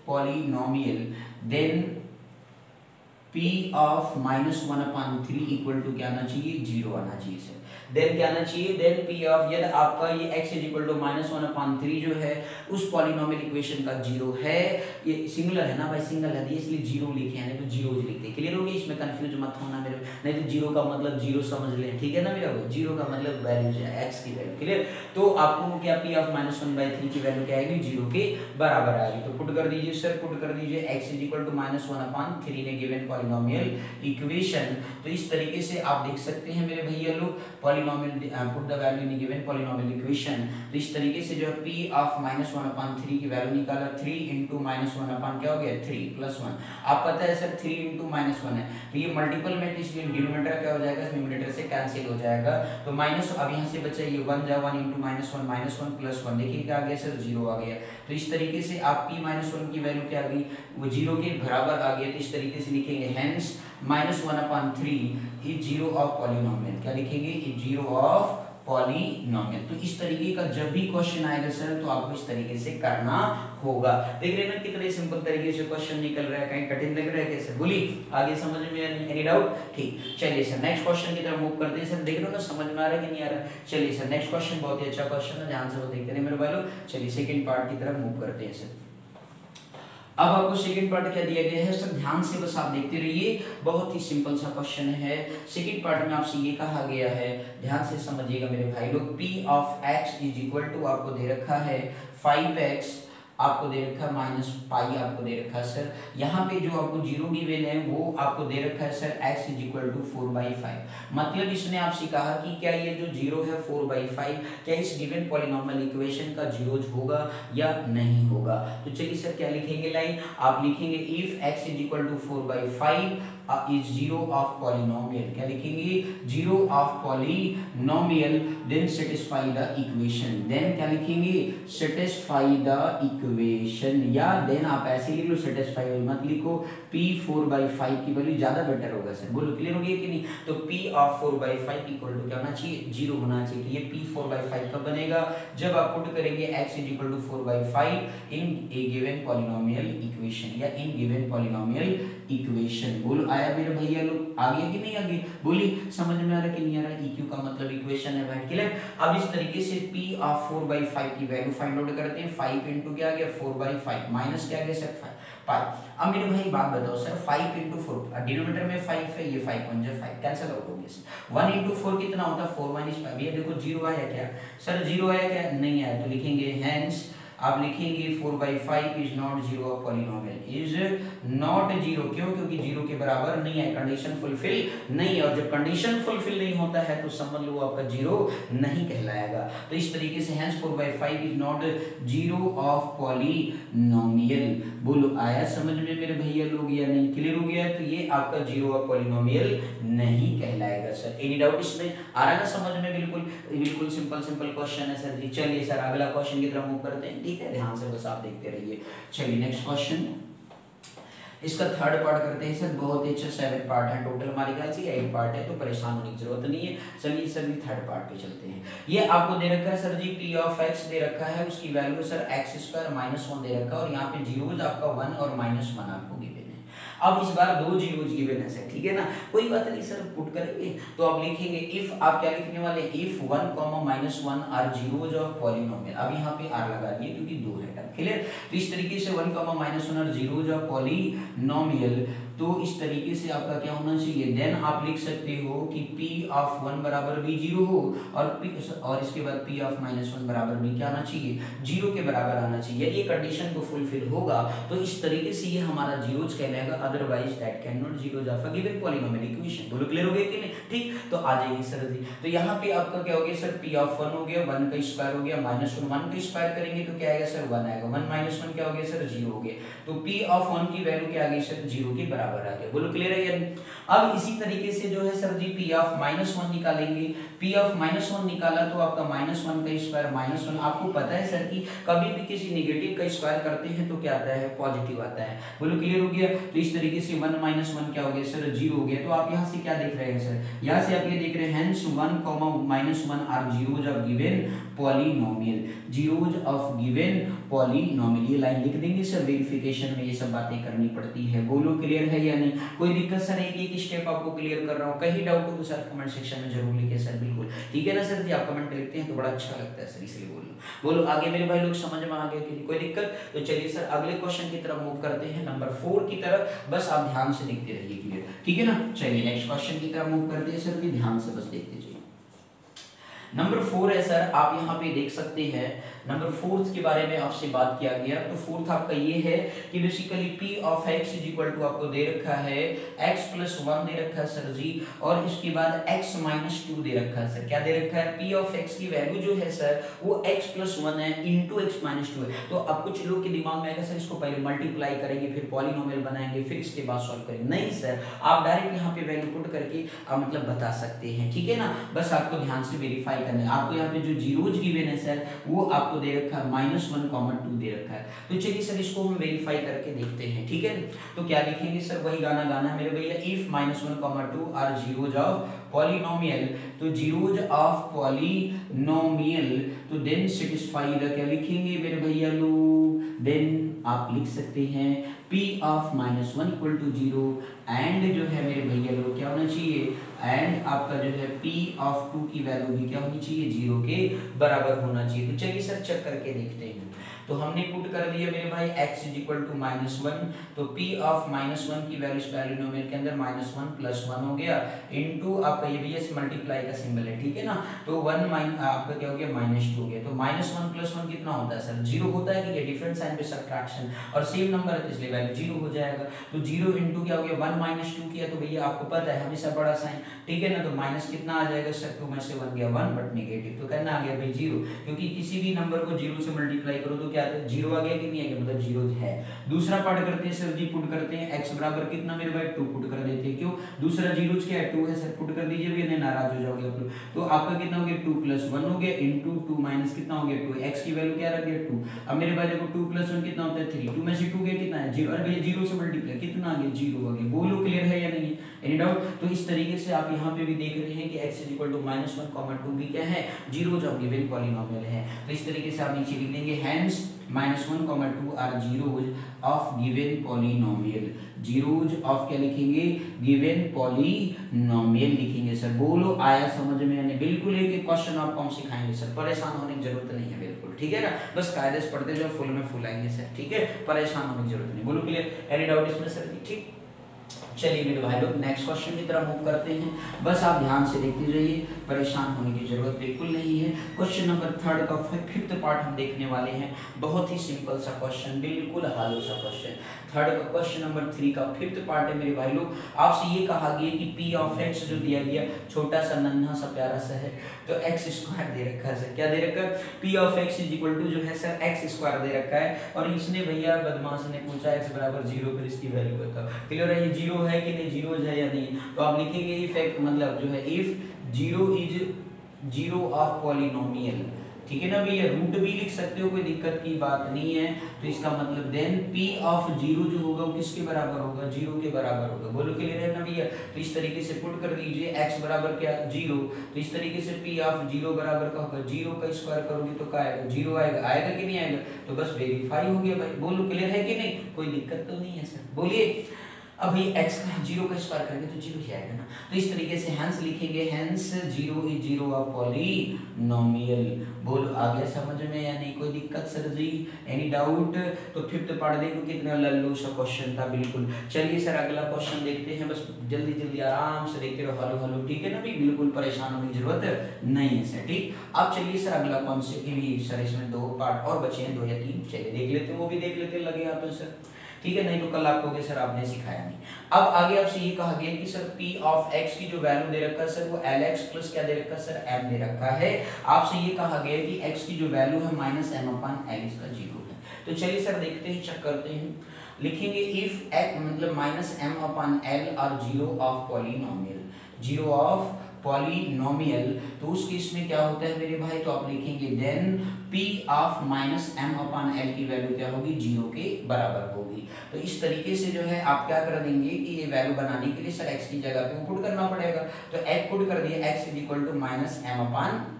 polynomial, then p of minus one upon three equal to क्या आना चाहिए, जीरो आना चाहिए सर। देन क्या आना चाहिए, देन p ऑफ यदि आपका ये x is equal to minus one upon three जो है उस पॉलिनोमियल इक्वेशन का जीरो है। ये सिंगुलर है ना भाई, सिंगल है इसलिए जीरो लिखे हैं, नहीं तो जीरो लिखते। क्लियर होगी, इसमें कंफ्यूज मत होना मेरे, नहीं तो जीरो का मतलब जीरो समझ लें, ठीक है ना मेरा। जीरो का मतलब वैल्यू है x की वैल्यू, क्लियर। तो आपको क्या p of minus one by three की वैल्यू क्या आएगी, जीरो के बराबर आएगी। तो पुट कर दीजिए सर, पुट कर दीजिए x is equal to minus one upon three ने गिवन पॉलिनोमियल इक्वेशन। तो इस तरीके से आप देख सकते हैं मेरे भैया लोग polynomial put the value in given polynomial equation. तो इस तरीके से जो p of minus one upon three की वैल्यू निकाला, three into minus one upon क्या हो गया, थ्री प्लस वन। आप पता है sir three into minus one है तो ये मल्टीपल में इसलिए डिनोमिनेटर क्या हो जाएगा, न्यूमरेटर से कैंसिल हो जाएगा। तो माइनस अब यहाँ से बचा ये वन जा, one into minus one plus one, देखिए क्या आ गया सर, जीरो आ गया। तो इस तरीके से आप p माइनस वन की वैल्यू क्या आ गई, वो जीरो के बराबर आ गया। तो इस तरीके से लिखेंगे hence -1/3 is zero of polynomial. क्या लिखेंगे? Is zero of polynomial. तो इस तरीके का जब भी क्वेश्चन आएगा सर तो आपको इस तरीके से करना होगा। देख रहे हैं ना कितने सिंपल तरीके से क्वेश्चन निकल रहा है, कहीं कठिन लग रहा है कैसे? बोलिए आगे समझ में एनी डाउट? ठीक, चलिए सर नेक्स्ट क्वेश्चन की तरफ मूव करते हैं। सर देख रहे हो ना समझ में आ रहा है कि नहीं आ रहा? चलिए सर नेक्स्ट क्वेश्चन बहुत ही अच्छा क्वेश्चन है, ध्यान से वो देखते रहिए मेरे भाई लोग। चलिए सेकंड पार्ट की तरफ मूव करते हैं सर। अब आपको सेकंड पार्ट क्या दिया गया है सर, ध्यान से बस आप देखते रहिए, बहुत ही सिंपल सा क्वेश्चन है। सेकंड पार्ट में आपसे ये कहा गया है, ध्यान से समझिएगा मेरे भाई लोग। p of x is equal to आपको दे रखा है 5x, आपको दे रखा है माइनस पाई, आपको दे रखा है सर। यहाँ पे जो आपको जीरो गिवन है वो आपको दे रखा है sir x is equal to 4/5। मतलब इसने आपसे कहा कि क्या ये जो जीरो है 4/5 क्या इस गिवन पॉलिनोमियल इक्वेशन का जीरोज होगा या नहीं होगा? तो चलिए सर क्या लिखेंगे लाइन, आप लिखेंगे if x is equal to 4/5 is zero of polynomial। क्या लिखेंगे? Zero of polynomial then satisfy the equation. Then क्या लिखेंगे? सेटिस्फाई द इक्वेशन, या देन आप ऐसे लिख लो सेटिस्फाई, मत लिखो p 4/5 की वैल्यू ज्यादा बेटर होगा सर। बोलो क्लियर हो गया कि नहीं? तो p ऑफ 4/5 इक्वल टू क्या होना चाहिए? जीरो होना चाहिए। तो ये p 4/5 कब बनेगा? जब आप पुट करेंगे x is equal to 4/5 in a given polynomial equation या इन गिवन पॉलिनोमियल इक्वेशन। बोलो आया मेरे भैया लोग? आ गया कि नहीं आ गया? बोलिए समझ में आ रहा कि नहीं आ रहा? EQ का मतलब इक्वेशन है भाई, क्लियर? अब इस तरीके से p ऑफ 4/5 की वैल्यू फाइंड आउट करते हैं। 5 इंटू क्या आ गया? 4/5 माइनस क्या आ गया सर? 5 पाई। अब मेरे भाई बात बताओ सर, 5 इंटू 4 डिनोमिनेटर में 5 है, ये 5 1 5 कैंसिल आउट हो गया। 1 इंटू 4 कितना होता है? 4 माइनस 5। ये देखो जीरो आया क्या सर? जीरो आया क्या? नहीं आया। तो लिखेंगे हेंस, आप लिखेंगे 4/5 is not zero of polynomial, is not zero. क्यों? क्योंकि जीरो के बराबर नहीं है, कंडीशन फुलफिल नहीं है, और जब कंडीशन फुलफिल नहीं होता है तो समझ लो आपका जीरो नहीं कहलाएगा। तो इस तरीके से hence 4/5 is not zero of polynomial. बोलो आया समझ में मेरे भैया लोग या नहीं? क्लियर हो गया? तो ये आपका जीरो ऑफ पॉलिनोमियल नहीं कहलाएगा सर। एनी डाउट इसमें? आ रहा है ना समझ में? बिल्कुल बिल्कुल सिंपल क्वेश्चन है सर जी। चलिए सर अगला क्वेश्चन की तरफ मूव करते हैं, ठीक है? ध्यान से बस आप देखते रहिए। चलिए नेक्स्ट क्वेश्चन, इसका थर्ड पार्ट करते हैं सर। बहुत ही अच्छा 7 पार्ट है टोटल, हमारे ख्याल से 8 पार्ट है, तो परेशान होने की जरूरत नहीं है। चलिए सर जी थर्ड पार्ट पे चलते हैं। ये आपको दे रखा है sir ji p of x दे रखा है, उसकी वैल्यू सर x² -1 दे रखा है, और यहाँ पे जीरोज आपका 1 और -1 आपको गिवन है। अब इस बार दो जीरोज गिवन है सर, ठीक है ना? कोई बात नहीं सर, पुट करेंगे तो आप लिखेंगे इफ, आप क्या लिखने वाले? If 1, -1 are zeros of polynomial. अब यहाँ पे आर लगा दिए क्योंकि दो है, क्लियर? तो इस तरीके से 1, -1 आर जीरोज ऑफ पॉलिनोमियल। तो इस तरीके से आपका क्या होना चाहिए? देन आप लिख सकते हो कि p ऑफ 1 बराबर भी जीरो हो, और इसके बाद p ऑफ -1 बराबर भी क्या आना चाहिए? जीरो के बराबर आना चाहिए। यदि ये कंडीशन को फुलफिल होगा तो इस तरीके से ये हमारा जीरोज कहलाएगा, otherwise that can not zeros of a given polynomial equation. बोलो क्लियर हो गया कि नहीं? ठीक, तो आ जाइए सर जी। तो यहाँ पे आपका क्या हो गया सर? p ऑफ 1 हो गया, 1 का स्क्वायर हो गया, -1 1 का स्क्वायर करेंगे तो क्या आएगा सर? 1 आएगा। 1 -1 क्या हो गया सर? 0 हो गया। तो p ऑफ 1 की वैल्यू क्या आ गई सर? 0 के बराबर आ गया। बोलो क्लियर है यार? अब इसी तरीके से जो है सर जी p ऑफ -1 निकालेंगे। p ऑफ -1 निकाला तो आपका -1 का स्क्वायर -1, आपको पता है सर कि कभी भी किसी नेगेटिव का स्क्वायर करते हैं तो क्या आता है? पॉजिटिव आता है। बोलो क्लियर हो गया? तो इस तरीके से 1 -1 क्या हो गया सर? 0 हो गया। तो आप यहाँ से क्या देख रहे हैं सर? यहाँ से आप ये देख रहे हैं hence 1, -1 are zeros of given polynomial, zeros of given polynomial. ये लाइन लिख देंगे सर, वेरिफिकेशन में ये सब बातें करनी पड़ती है। बोलो क्लियर है या नहीं? कोई दिक्कत सर? एक स्टेप आपको क्लियर कर रहा हूँ, कहीं डाउट हो तो सर कमेंट सेक्शन में जरूर लिखे सर। बिल्कुल ठीक है ना सर जी? आप कमेंट लिखते हैं तो बड़ा अच्छा लगता है सर, इसलिए बोल लो। बोलो आगे मेरे भाई लोग समझ में आ गया कि कोई दिक्कत? तो चलिए सर अगले क्वेश्चन की तरफ मूव करते हैं, नंबर 4 की तरफ। बस आप ध्यान से देखते रहिए, क्लियर? ठीक है ना? चलिए नेक्स्ट क्वेश्चन की तरफ मूव करते हैं सर, भी ध्यान से बस देखते जाइए। नंबर 4 है सर, आप यहाँ पे देख सकते हैं नंबर 4 के बारे में आपसे बात किया गया। तो 4 आपका ये है कि basically p of x is equal to आपको दे रखा है x + 1 दे रखा है सर जी, और इसके बाद x - 2 दे रखा है सर। क्या दे रखा है? p ऑफ x की वैल्यू जो है सर वो x + 1 है इंटू x - 2 है। तो अब कुछ लोग के दिमाग में आएगा सर इसको पहले मल्टीप्लाई करेंगे फिर पॉलिनोमियल बनाएंगे फिर इसके बाद सॉल्व करेंगे। नहीं सर, आप डायरेक्ट यहाँ पे वैल्यू पुट करके मतलब बता सकते हैं, ठीक है ना? बस आपको ध्यान से वेरीफाई करना है। आपको यहाँ पे जो जीरोज गिवन है सर वो आपको आपको दे रखा है -1, 2 दे रखा है। तो चलिए सर इसको हम वेरीफाई करके देखते हैं, ठीक है। तो क्या लिखेंगे सर, वही गाना गाना है मेरे भैया, if -1, 2 are zeros of polynomial, तो जीरोज ऑफ पॉलिनोमियल, तो देन सेटिस्फाई द, क्या लिखेंगे मेरे भैया लोग, देन आप लिख सकते हैं P of -1 equal to 0 and जो है मेरे भैया लोग क्या होना चाहिए, एंड आपका जो है P ऑफ 2 की वैल्यू भी क्या होनी चाहिए, 0 के बराबर होना चाहिए। तो चलिए सर चेक करके देखते हैं। तो हमने पुट कर दिया मेरे भाई x इज इक्वल टू -1, तो P ऑफ -1 की वैल्यू इस पॉलिनोमियल के अंदर -1 + 1 हो गया, इनटू आपका ये भी इस मल्टीप्लाई का सिंबल है, ठीक है ना। तो 1 आपका क्या हो गया, -2 हो गया। तो -1 + 1 कितना होता है सर, 0 होता है कि ये डिफरेंट साइन पे सब्ट्रैक्शन, और सेम नंबर है तो इसलिए वैल्यू 0 हो जाएगा। तो 0 इनटू क्या हो गया, 1 - 2 किया, तो भैया आपको पता है हमेशा बड़ा साइन, ठीक है ना। तो माइनस कितना आ जाएगा सर, 2 में से 1 गया 1 बट नेगेटिव, तो कहना आ गया भाई 0, क्योंकि किसी भी नंबर को 0 से मल्टीप्लाई करो तो क्या आता है, 0 आ गया कि नहीं आ गया, मतलब 0 है। दूसरा पार्ट करते हैं सर जी, पुट करते हैं x बराबर कितना मेरे भाई 2 पुट कर देते हैं, क्यों, दूसरा 0 क्या है 2 है सर, पुट कर दीजिए भैया, नहीं नाराज हो जाओगे आप लोग। तो आपका कितना हो गया 2 + 1 हो गया, इनटू 2 माइनस कितना हो गया 2, x की वैल्यू क्या रख दिया 2। अब मेरे भाई देखो 2 + 1 कितना होता है 3, 2 में से 2 गया कितना है 0, अरे भैया 0 से मल्टीप्लाई कितना आ गया 0 आ गया। बोलो क्लियर है या नहीं, एनी डाउट। तो इस तरीके से आप यहाँ पे भी देख रहे हैं कि x = -1, 2 भी क्या है, जीरोज ऑफ गिवन पॉलिनोमियल है। तो इस तरीके से आप नीचे लिख देंगे hence -1, 2 are zeros of given polynomial, zeros of क्या लिखेंगे, गिवन पॉलिनोमियल लिखेंगे सर। बोलो आया समझ में, यानी बिल्कुल एक क्वेश्चन आपको हम सिखाएंगे सर, परेशान होने की जरूरत नहीं है बिल्कुल, ठीक है ना। बस कायदे से पढ़ते जाओ, फुल में फुल आएंगे सर, ठीक है, परेशान होने की जरूरत नहीं। बोलो क्लियर, एनी डाउट इसमें सर, ठीक। चलिए मेरे भाई लोग नेक्स्ट क्वेश्चन की तरफ मूव करते हैं, बस आप ध्यान से देखते रहिए, परेशान होने की जरूरत बिल्कुल नहीं है। क्वेश्चन नंबर 3 का 5th पार्ट हम देखने वाले हैं, बहुत ही सिंपल सा क्वेश्चन, बिल्कुल हालो सा क्वेश्चन। 3rd का क्वेश्चन नंबर 3 का 5th पार्ट है मेरे भाई लोग। आपसे ये कहा गया कि P ऑफ x जो दिया गया, छोटा सा नन्हा सा प्यारा सा है, तो x² दे रखा है सर, क्या दे रखा है, P ऑफ x = जो है सर x² दे रखा है, और इसने भैया बदमाश ने पूछा x = 0, फिर इसकी वैल्यू बताओ। क्लियर है, ये 0 है कि नहीं, 0 है या नहीं। तो आप लिखेंगे इफ मतलब जो है इफ 0 = 0 ऑफ पॉलिनोमियल, ठीक है ना भैया, रूट भी लिख सकते हो, कोई दिक्कत की बात नहीं है। तो इसका मतलब देन P ऑफ 0 जो होगा वो किसके बराबर होगा, 0 के बराबर होगा। बोलो क्लियर है ना भैया। तो इस तरीके से पुट कर दीजिए x बराबर क्या 0, तो इस तरीके से P ऑफ 0 बराबर का होगा 0 का स्क्वायर करोगे तो क्या आएगा, 0 आएगा, आएगा कि नहीं आएगा, तो बस वेरीफाई हो गया भाई। बोलो क्लियर है कि नहीं, कोई दिक्कत तो नहीं है सर, बोलिए। अभी x का 0 का स्क्वायर करेंगे तो 0 ही आएगा ना। तो इस तरीके से हेंस लिखेंगे, हेंस 0 = 0 ऑफ पॉलिनोमियल। बोलो आ गया समझ में या नहीं, कोई दिक्कत सर जी, एनी डाउट। तो 5th पार्ट देखो कितना लल्लू सा क्वेश्चन था, बिल्कुल। चलिए सर अगला क्वेश्चन देखते हैं, बस जल्दी जल्दी आराम से देखते रहो, हलो हलो, ठीक है ना भाई, बिल्कुल परेशान होने की जरूरत नहीं है सर, ठीक। अब चलिए सर अगला कॉन्सेप्ट भी सर, इसमें 2 पार्ट और बचे हैं, 2 या 3, चलिए देख लेते हैं, वो भी देख लेते लगे आप सर, ठीक है, नहीं तो कल आपको सर आपने सिखाया नहीं। अब आगे आपसे ये कहा गया कि सर P ऑफ x की जो वैल्यू दे रखा है सर, वो Lx प्लस क्या दे रखा है सर, m दे रखा है। आपसे ये कहा गया कि x की जो वैल्यू है -m/L इसका 0 है। तो चलिए सर देखते हैं, चेक करते हैं, लिखेंगे इफ x मतलब -m/L और 0 ऑफ पॉलिनोमियल, 0 ऑफ पॉलिनोमियल, तो उस केस में क्या होता है मेरे भाई, तो आप लिखेंगे देन P ऑफ -m/L की वैल्यू क्या होगी, 0 के बराबर होगी। तो इस तरीके से जो है आप क्या कर देंगे कि ये वैल्यू बनाने के लिए सर x की जगह पे पुट करना पड़ेगा। तो x पुट कर दिया, x =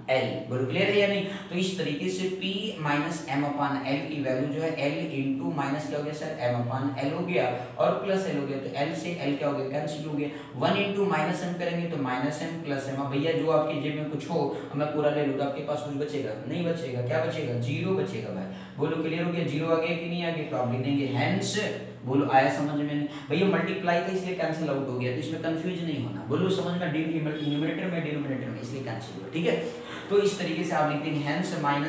-m/L। बोलो क्लियर है या नहीं। तो इस तरीके से P -m/L की वैल्यू जो है L इंटू माइनस क्या हो गया सर, m/L हो गया, और प्लस L हो गया, तो L से L क्या हो गया, कैंसिल हो गया। 1 × -m करेंगे तो -m + m। भैया जो आपकी जेब में कुछ हो, मैं पूरा ले लूँ तो आपके पास कुछ बचेगा नहीं, बचेगा, क्या बचेगा, 0 बचेगा भाई। बोलो क्लियर हो गया, 0 आ गया कि नहीं आ गया, तो आप लिख देंगे हेंस। बोलो आया समझ में नहीं भैया, मल्टीप्लाई था इसलिए कैंसिल आउट हो गया, तो इसमें कंफ्यूज नहीं होना। बोलो समझ में, न्यूमरेटर में डिनोमिनेटर में, इसलिए कैंसिल हुआ, ठीक है। तो इस तरीके से आप लिखेंगे हेंस -m/L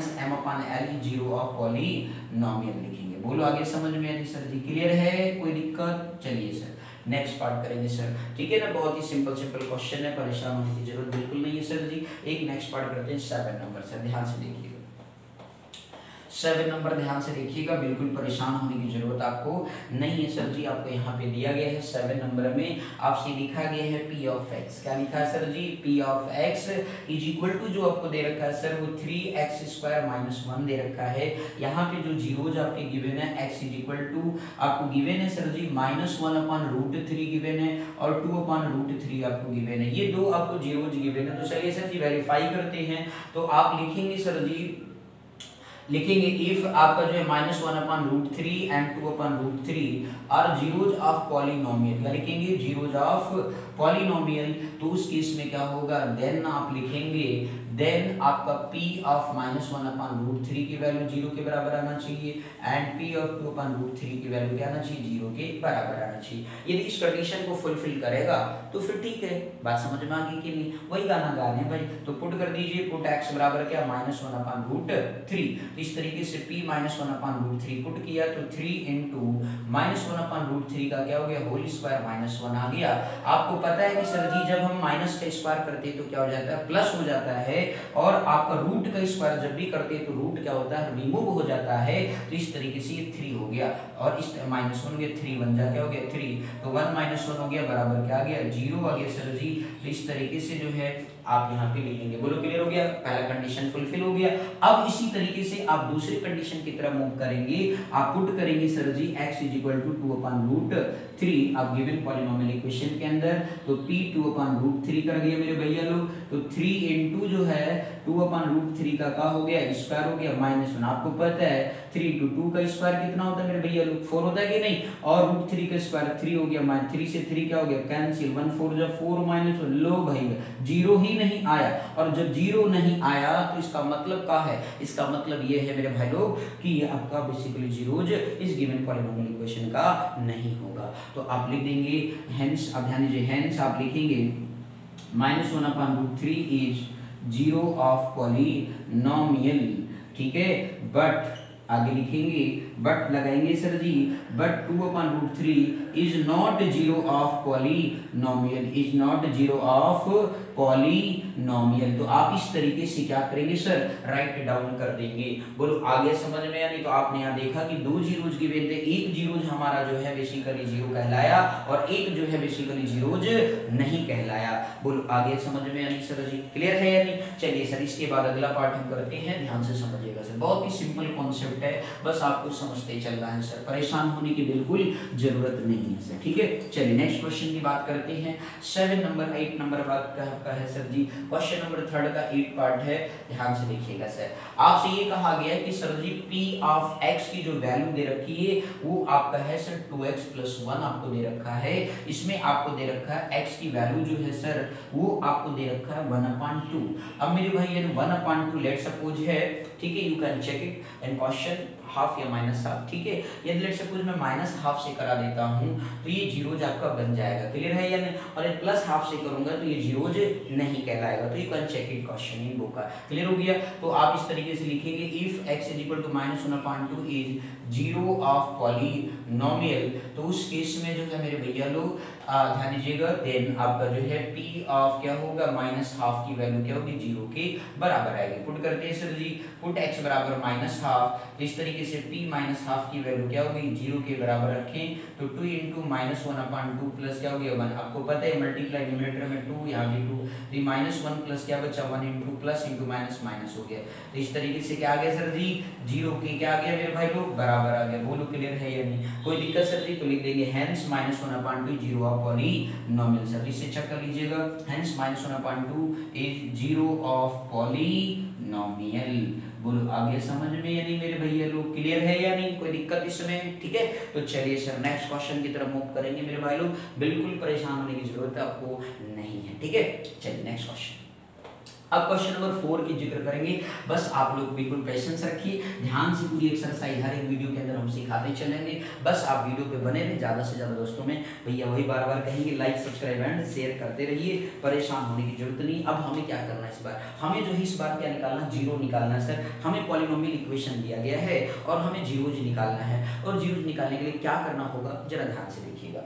= 0 ऑफ पॉलिनोमियल लिखेंगे। बोलो आगे समझ में नहीं सर जी, क्लियर है, कोई दिक्कत। चलिए सर नेक्स्ट पार्ट करेंगे सर, ठीक है ना, बहुत ही सिंपल क्वेश्चन है, परेशान होने की जरूरत बिल्कुल नहीं है सर जी। एक नेक्स्ट पार्ट करते हैं 7 नंबर सर, ध्यान से देखिएगा। 7 नंबर ध्यान से देखिएगा, बिल्कुल परेशान होने की जरूरत आपको नहीं है सर जी। आपको यहाँ पे दिया गया है 7 नंबर में आपसे लिखा गया है पी ऑफ एक्स। क्या लिखा है sir ji? P of x is equal to, जो आपको दे रखा है सर वो 3x² - 1 दे रखा है। यहाँ पे जो जीरोज आपके गिवन है, x इज इक्वल टू आपको गिवन है सर जी -1/√3 गिवन है और 2/√3 आपको गिवन है। ये दो आपको जीरोज गिवन है। तो चलिए सर जी वेरीफाई करते हैं। तो आप लिखेंगे सर जी, लिखेंगे इफ आपका जो है -1/√3 and 2/√3 are zeros of polynomial. क्या लिखेंगे? Zeros of polynomial. तो उस केस में क्या होगा? देन आप लिखेंगे, देन आपका p ऑफ -1/√3 की वैल्यू 0 के बराबर आना चाहिए एंड p ऑफ 2/√3 की वैल्यू क्या आना चाहिए? 0 के बराबर आना चाहिए। यदि इस कंडीशन को फुलफिल करेगा तो फिर ठीक है, बात समझ में आ गई कि नहीं? वही गाना गा रहे हैं भाई। तो पुट कर दीजिए, पुट x बराबर क्या? -1/√3। तो इस तरीके से p -1/√3 पुट किया तो 3 इंटू -1/√3 का क्या हो गया? होल स्क्वायर -1 आ गया। आपको पता है कि सर जी जब हम माइनस का स्क्वायर करते हैं तो क्या हो जाता है? प्लस हो जाता है। और आपका रूट का स्क्वायर जब भी करते हैं तो रूट क्या होता है? रिमूव हो जाता है। तो इस तरीके से ये 3 हो गया और इस -1 हो गया, 3 बन जा क्या हो गया? 3। तो 1 - 1 हो गया बराबर क्या आ गया? 0 आ गया सर जी। तो इस तरीके से जो है आप यहाँ पे लिखेंगे। बोलो क्लियर हो गया? पहला कंडीशन फुलफिल हो गया। अब इसी तरीके से आप दूसरी कंडीशन की तरफ मूव करेंगे। आप पुट करेंगे sir ji x is equal to 2/√3 आप गिवन पॉलिनोमियल इक्वेशन के अंदर। तो p 2/√3 कर दिया मेरे भैया लोग। तो 3 इंटू जो है 2/√3 का क्या हो गया? स्क्वायर हो गया -1। आपको पता है 3 × 2 का स्क्वायर कितना होता है मेरे भैया लोग? 4 होता है कि नहीं? और √3 का स्क्वायर 3 हो गया, -3 से 3 क्या हो गया? कैंसिल। 1 4 जब 4 -1 लो भाई 0 ही नहीं आया। और जब 0 नहीं आया तो इसका मतलब क्या है? इसका मतलब ये है मेरे भाई लोग कि ये आपका बेसिकली जीरोज इस गिवन पॉलिनोमियल इक्वेशन का नहीं होगा। तो आप लिख देंगे हेंस, अब ध्यान दीजिए, हेंस आप लिखेंगे -1/√3 इज जीरो ऑफ पॉलिनोमियल। ठीक है, बट आगे लिखेंगे, बट लगाएंगे sir ji, but 2/√3 is not zero of polynomial, is not zero of polynomial. तो आप इस तरीके से क्या करेंगे सर? राइट डाउन कर देंगे। बोलो आगे समझ में या नहीं? तो आपने यहाँ देखा कि दो जीरोज गिवन थे, एक जीरोज हमारा जो है बेसिकली जीरो कहलाया और एक जो है बेसिकली जीरोज नहीं कहलाया। बोलो आगे समझ में या नहीं सर जी? क्लियर है या नहीं? चलिए सर इसके बाद अगला पार्ट हम करते हैं, ध्यान से समझिएगा सर। बहुत ही सिंपल कॉन्सेप्ट है, बस आपको समझते चलना है सर, परेशान होने की बिल्कुल जरूरत नहीं है सर। ठीक है, चलिए नेक्स्ट क्वेश्चन की बात करते हैं। 7 नंबर 8 नंबर बात का है सर जी। क्वेश्चन नंबर 3 का 8 पार्ट है, ध्यान से देखिएगा सर। आपसे ये कहा गया है कि sir ji p of x की जो वैल्यू दे रखी है वो आपका है सर 2x + 1 आपको दे रखा है। इसमें आपको दे रखा है x की वैल्यू जो है सर वो आपको दे रखा है 1/2। अब मेरे भाई ये 1/2 लेट सपोज है, ठीक है, you can check it in question half या -हाफ। ठीक है, यदि लेट सपोज मैं -हाफ से करा देता हूं तो ये जीरोज आपका बन जाएगा। क्लियर है या नहीं? और ये +हाफ से करूंगा तो ये जीरोज नहीं कहलाएगा। तो you can check it question in book का। क्लियर हो गया? तो आप इस तरीके से लिखेंगे if x = -1/2 is zero of polynomial. तो उस केस में जो है मेरे भैया लोग ध्यान दीजिएगा, देन आपका जो है p ऑफ क्या होगा? -हाफ की वैल्यू क्या होगी? 0 के बराबर आएगी। पुट करते हैं सर जी, पुट x बराबर -हाफ। तो इस तरीके से p -हाफ की वैल्यू क्या होगी? 0 के बराबर रखें तो 2 × -1/2 प्लस क्या हो गया? 1। आपको पता है मल्टीप्लाई न्यूमरेटर में 2 यहाँ भी 2, तो -1 प्लस क्या बचा? 1 × प्लस × माइनस हो गया। तो इस तरीके से क्या आ गया सर जी? 0 के क्या आ गया मेरे भाई लोग? बराबर आ गया। बोलो क्लियर है या नहीं? कोई दिक्कत सर जी? तो लिख देंगे hence -1/2 zero of polynomial. Sir इससे चेक कर लीजिएगा, hence -1/2 is zero of polynomial. बोलो आगे समझ में या नहीं मेरे भैया लोग? क्लियर है या नहीं? कोई दिक्कत इसमें? ठीक है, तो चलिए सर नेक्स्ट क्वेश्चन की तरफ मूव करेंगे मेरे भाई लोग। बिल्कुल परेशान होने की जरूरत आपको नहीं है। ठीक है, चलिए नेक्स्ट क्वेश्चन। अब क्वेश्चन नंबर 4 की जिक्र करेंगे। बस आप लोग बिल्कुल पेशेंस रखिए, ध्यान से पूरी एक्सरसाइज हर एक वीडियो के अंदर हम सिखाते चलेंगे। बस आप वीडियो पे बने रहे, ज़्यादा से ज़्यादा दोस्तों में भैया वही बार बार कहेंगे लाइक सब्सक्राइब एंड शेयर करते रहिए। परेशान होने की जरूरत नहीं। अब हमें क्या करना है इस बार? हमें जो है इस बार क्या निकालना? जीरो निकालना है सर। हमें पॉलिनोमियल इक्वेशन दिया गया है और हमें जीरोज निकालना है। और जीरोज निकालने के लिए क्या करना होगा जरा ध्यान से देखिएगा।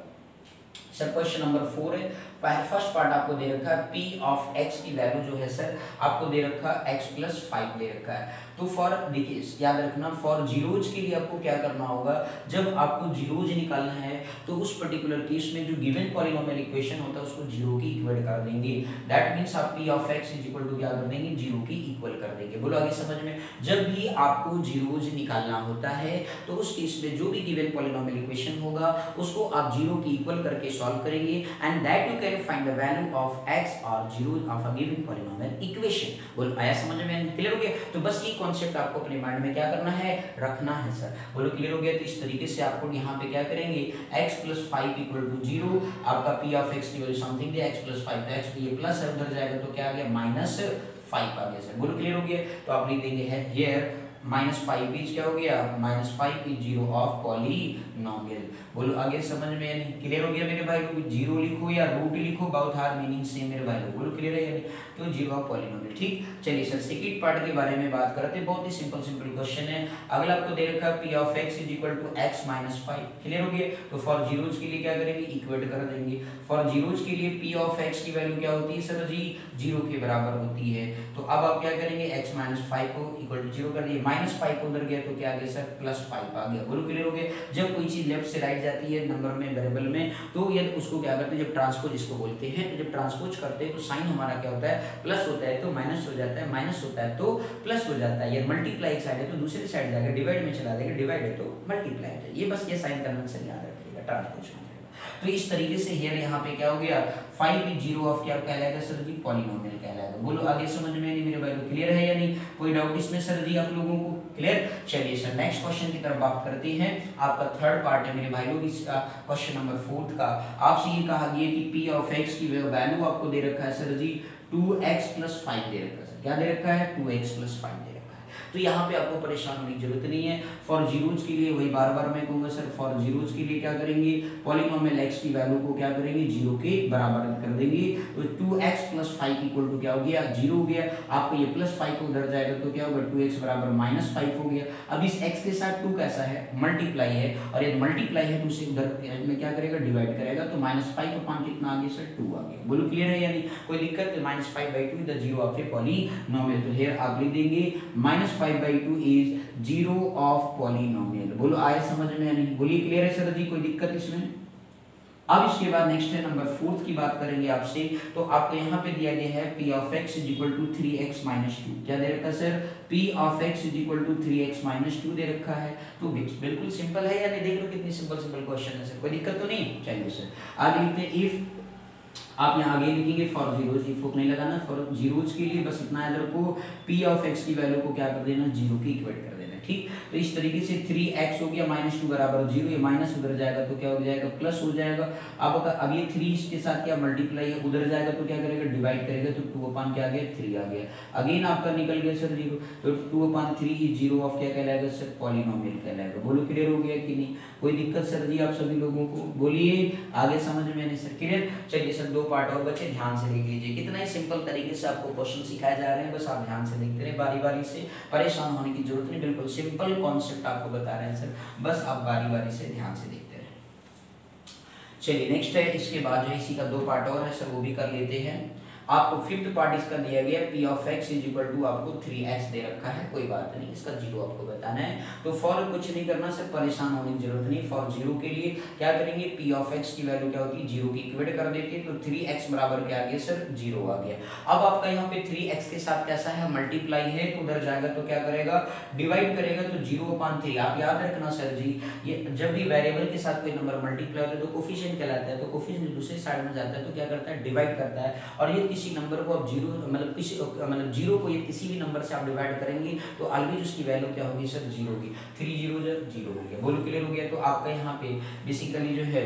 सर क्वेश्चन नंबर 4 है, फर्स्ट पार्ट आपको दे रखा है p ऑफ x की वैल्यू जो है सर आपको दे रखा है x प्लस 5 दे रखा है। तो फॉर देखिए याद रखना फॉर जीरोज के लिए आपको क्या करना होगा, जब आपको जीरोज निकालना है तो उस पर्टिकुलर केस में जो गिवन पॉलिनोमियल इक्वेशन होता है उसको जीरो की इक्वल कर देंगे। दैट मींस आप p of x is equal to क्या कर देंगे, जीरो की इक्वल कर देंगे। बोलो आगे समझ में। जब भी आपको जीरोज निकालना होता है तो उस केस में जो भी गिवन पॉलिनोमियल इक्वेशन होगा उसको आप जीरो की इक्वल करके सॉल्व करेंगे and that you can find the value of x और zero of a given polynomial equation. बोलो आया समझ में, क्लियर हो गया। तो बस ये कॉन्सेप्ट आपको अपने माइंड में क्या करना है, रखना है सर। बोलो क्लियर हो गया। तो इस तरीके से आपको यहाँ पे क्या करेंगे, x प्लस 5 इक्वल टू 0, आपका p ऑफ x की value something they x plus 5, x तो ये प्लस है उधर जाएगा तो क्या आ गया माइनस 5 आ गया सर। बोलो क्लियर हो गया। तो आप लिख देंगे है हियर -5 बीच क्या हो गया, -5 इज जीरो ऑफ पॉलिनोमियल। बोलो आगे समझ में क्लियर हो गया मेरे भाई लोग। जीरो लिखो या रूट लिखो, बाउथ आर मीनिंग सेम मेरे भाई लोग। बोलो क्लियर है या नहीं, तो जीरो ऑफ पॉलिनोमियल। ठीक, चलिए सर सेकंड पार्ट के बारे में बात करते हैं। बहुत ही सिंपल क्वेश्चन है। अगला आपको दे रखा है p of x is equal to x minus 5। Clear हो गया। तो फॉर जीरोज के लिए क्या करेंगे, इक्वेट कर देंगे। फॉर जीरोज के लिए p ऑफ x की वैल्यू क्या होती है सर जी, जीरो के बराबर होती है। तो अब आप क्या करेंगे, x माइनस 5 को इक्वल टू जीरो कर दिए, -5 को उधर गया तो क्या आ गया सर, +5 आ गया। बोलो क्लियर हो गया। जब कोई चीज लेफ्ट से राइट जाती है नंबर में, वेरिएबल में, तो ये उसको क्या करते हैं, जब ट्रांसपोज इसको बोलते हैं, तो जब ट्रांसपोज करते हैं तो साइन हमारा क्या होता है, प्लस होता है तो माइनस हो जाता है, माइनस होता है तो प्लस हो जाता है। ये मल्टीप्लाई एक साइड है तो दूसरी साइड जाएगा, डिवाइड में चला जाएगा, डिवाइड है तो मल्टीप्लाई हो जाएगा। ये बस ये साइन कन्वेंशन याद रखिएगा, ट्रांसपोज। तो इस तरीके से हियर यहाँ पे क्या हो गया, 5 इज जीरो ऑफ क्या कहलाएगा सर जी, पॉलिनोमियल कहलाएगा। बोलो आगे समझ में नहीं मेरे भाई, क्लियर है या नहीं, कोई डाउट इसमें सर जी आप लोगों को, क्लियर। चलिए सर नेक्स्ट क्वेश्चन की तरफ बात करते हैं। आपका थर्ड पार्ट है मेरे भाई लोग इसका, क्वेश्चन नंबर 4 का। आपसे ये कहा गया कि p ऑफ x की वैल्यू आपको दे रखा है सर जी 2x प्लस 5 दे रखा है सर, क्या दे रखा है, 2x प्लस 5 दे रखा है। तो यहाँ पे आपको परेशान होने की जरूरत नहीं है। फॉर जीरोज के लिए वही बार बार मैं कहूंगा सर, फॉर जीरोज के लिए क्या करेंगे, पॉलिनोमियल x की वैल्यू को क्या करेंगे, जीरो के बराबर कर देंगे। तो 2x प्लस 5 इक्वल टू क्या हो गया, जीरो हो गया। आपको ये +5 को उधर जाएगा तो क्या होगा, 2x बराबर -5 हो गया। अब इस x के साथ 2 कैसा है, मल्टीप्लाई है, और ये मल्टीप्लाई है तो उसे उधर में क्या करेगा, डिवाइड करेगा। तो -5 को 5 कितना आ गया सर, 2 आ गया। बोलो क्लियर है या नहीं, कोई दिक्कत, -5/2 is the zero of a polynomial. तो हियर आप लिख देंगे -5/2 इज जीरो ऑफ पॉलिनोमियल। बोलो आया समझ में या नहीं, बोलिए क्लियर है सर जी, कोई दिक्कत इसमें। अब इसके बाद नेक्स्ट है नंबर 4 की बात करेंगे आपसे। तो आपको यहाँ पे दिया गया है p of x is equal to 3x minus 2। क्या दे रखा है sir, p of x is equal to 3x minus 2 दे रखा है। तो बिल्कुल सिंपल है या नहीं, देख लो कितनी सिंपल क्वेश्चन है सर, कोई दिक्कत तो नहीं। चलिए सर आगे लिखते हैं। इफ आप यहाँ आगे लिखेंगे फॉर जीरोज, इफ को नहीं लगाना, फॉर जीरोज के लिए बस इतना याद रखो, p ऑफ x की वैल्यू को क्या कर देना, जीरो की इक्वेट कर देना। ठीक, तो इस तरीके से 3x हो गया -2 बराबर 0, ये माइनस उधर जाएगा तो क्या हो जाएगा, प्लस हो जाएगा। अब ये 3 इसके साथ क्या मल्टीप्लाई है, उधर जाएगा तो क्या करेगा, डिवाइड करेगा तो 2/, क्या आ गया, 3 आ गया। अगेन आपका निकल गया सर 0, तो 2/3 इज जीरो ऑफ क्या कहलाएगा सर, पॉलिनोमियल कहलाएगा। बोलो क्लियर हो गया कि नहीं, कोई दिक्कत सर जी आप सभी लोगों को, बोलिए आगे समझ में नहीं सर, क्लियर। चलिए सर 2 पार्ट और बच्चे ध्यान से देख लीजिए, कितना ही सिंपल तरीके से आपको क्वेश्चन सिखाए जा रहे हैं, बस आप ध्यान से देखते रहे, बारी बारी से, परेशान होने की जरूरत नहीं, बिल्कुल सिंपल कॉन्सेप्ट आपको बता रहे हैं सर, बस आप बारी बारी से ध्यान से देखते रहे। चलिए नेक्स्ट है, इसके बाद जो इसी का 2 पार्ट और है सर, वो भी कर लेते हैं। आपको फिफ्थ पार्ट इसका दिया गया p of x is equal to आपको 3x दे रखा है, कोई बात नहीं, इसका जीरो आपको बताना है। तो फॉर कुछ नहीं करना सर, परेशान होने की जरूरत नहीं। फॉर जीरो के लिए क्या करेंगे, p ऑफ x की वैल्यू क्या होती है, जीरो की इक्वेट कर देते हैं। तो 3x बराबर क्या आ गया सर, जीरो आ गया। अब आपका यहाँ पे 3x के साथ कैसा है, मल्टीप्लाई है, तो उधर जाएगा तो क्या करेगा, डिवाइड करेगा। तो 0/3 आप याद रखना सर जी, ये जब भी वेरिएबल के साथ कोई नंबर मल्टीप्लाई होता है तो कोफिशिएंट कहलाता है, तो कोफिशिएंट दूसरी साइड में जाता है तो क्या करता है, डिवाइड करता है। और ये किसी नंबर को आप जीरो मतलब जीरो को ये किसी भी नंबर से आप डिवाइड करेंगे तो ऑलवेज उसकी वैल्यू क्या होगी सर, जीरो होगी। 3 0 0 हो गया। बोलो क्लियर हो गया। तो आपका यहाँ पे बेसिकली जो है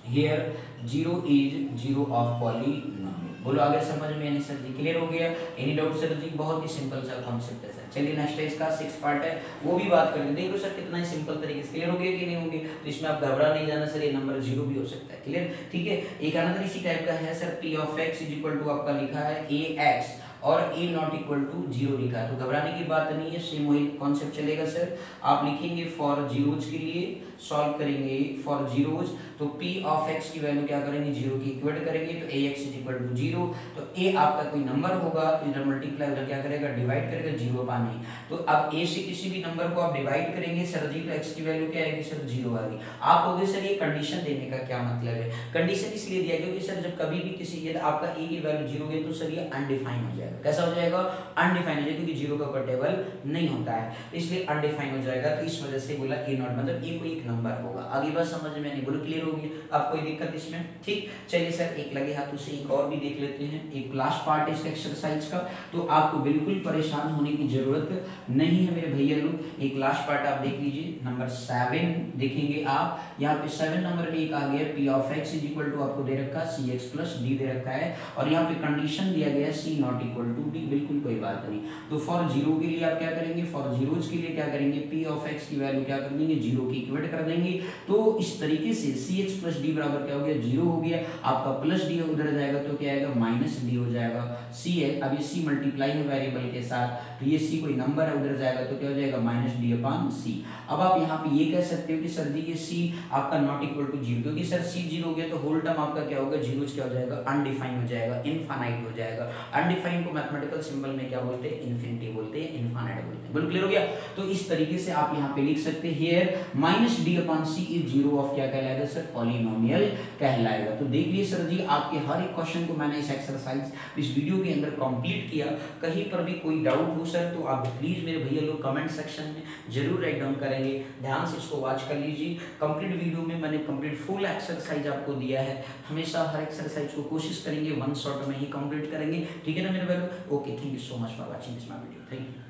here 0 is zero of polynomial. बोलो आगे समझ में नहीं सर जी, क्लियर हो गया, एनी डाउट सर जी, बहुत ही सिंपल सा कॉन्सेप्ट है सर। चलिए नेक्स्ट है इसका 6 पार्ट है, वो भी बात करेंगे। देख लो सर कितना ही सिंपल तरीके से, क्लियर हो गया कि नहीं होंगे, तो इसमें आप घबरा नहीं जाना सर, ये नंबर 0 भी हो सकता है, क्लियर। ठीक है, एक अनदर इसी टाइप का है sir, p of x is equal to आपका लिखा है ax और ए नॉट इक्वल टू 0 लिखा है, तो घबराने की बात नहीं है, सेम वही कॉन्सेप्ट चलेगा सर। आप लिखेंगे फॉर जीरोज के लिए सॉल्व करेंगे फॉर जीरोज, तो p ऑफ x की वैल्यू क्या करेंगे 0 की इक्वेट करेंगे, तो ax इज इक्वल टू 0, तो a आपका कोई नंबर होगा तो इधर मल्टीप्लाई उधर क्या करेगा डिवाइड करेगा 0 पाने, तो अब a से किसी भी नंबर को आप डिवाइड करेंगे सर जी, तो x की वैल्यू क्या आएगी सर 0 आएगी। आप कहोगे सर ये कंडीशन देने का क्या मतलब है, कंडीशन इसलिए दिया क्योंकि सर जब कभी भी किसी ये आपका a की वैल्यू 0 है तो सर ये अनडिफाइन हो जाएगा, कैसा हो जाएगा अनडिफाइन हो जाएगा, क्योंकि 0 का कोई टेबल नहीं होता है, तो इसलिए अनडिफाइन हो जाएगा, तो इस वजह से बोला a नॉट मतलब a कोई एक नंबर होगा। आगे बात समझ में नहीं, बोलो क्लियर होगी, अब कोई दिक्कत इसमें, ठीक। चलिए सर एक लगे हाथों से एक और भी देख लेते हैं, एक लास्ट पार्ट है इस एक्सरसाइज का, तो आपको बिल्कुल परेशान होने की जरूरत नहीं है मेरे भैया लोग। एक लास्ट पार्ट आप देख लीजिए, नंबर 7 देखेंगे आप, यहाँ पे 7 नंबर में एक आ गया p of x is equal to आपको दे रखा है cx प्लस d दे रखा है, और यहाँ पे कंडीशन दिया गया है c not equal to d, बिल्कुल कोई बात नहीं। तो फॉर जीरो के लिए आप क्या करेंगे, फॉर जीरोज के लिए क्या करेंगे, p ऑफ x की वैल्यू क्या कर देंगे 0 की इक्वेट कर देंगे, तो इस तरीके से cx प्लस d बराबर क्या हो गया 0 हो गया, आपका प्लस d उधर जाएगा तो क्या आएगा माइनस d हो जाएगा, c है अब ये c मल्टीप्लाई है वेरिएबल के साथ, तो ये c कोई नंबर है उधर जाएगा तो क्या हो जाएगा माइनस d अपॉन c। अब आप यहाँ पे ये कह सकते हो कि सर जी ये c आपका नॉट इक्वल टू 0, क्योंकि सर c 0 हो गया तो होल टर्म आपका क्या होगा जीरोज क्या हो जाएगा अनडिफाइन हो जाएगा, इनफाइनाइट हो जाएगा। अनडिफाइंड को मैथमेटिकल सिंबल में क्या बोलते हैं इन्फिनिटी बोलते हैं, इनफाइनाइट बोलते हैं, बिल्कुल क्लियर हो गया। तो इस तरीके से आप यहाँ पे लिख सकते हैं here minus d upon c is 0 of क्या कहलाएगा सर पॉलिनोमियल कहलाएगा। तो देख लिए सर जी आपके हर एक क्वेश्चन को मैंने इस एक्सरसाइज इस वीडियो के अंदर कंप्लीट किया, कहीं पर भी कोई डाउट हो सर तो आप प्लीज मेरे भैया लोग कमेंट सेक्शन में जरूर राइट डाउन करेंगे, ध्यान से इसको वॉच कर लीजिए। कंप्लीट वीडियो में मैंने कंप्लीट फुल एक्सरसाइज आपको दिया है, हमेशा हर एक्सरसाइज को कोशिश करेंगे वन शॉट में ही कंप्लीट करेंगे, ठीक है ना मेरे भाई। Okay, thank you so much for watching this my video, thank you.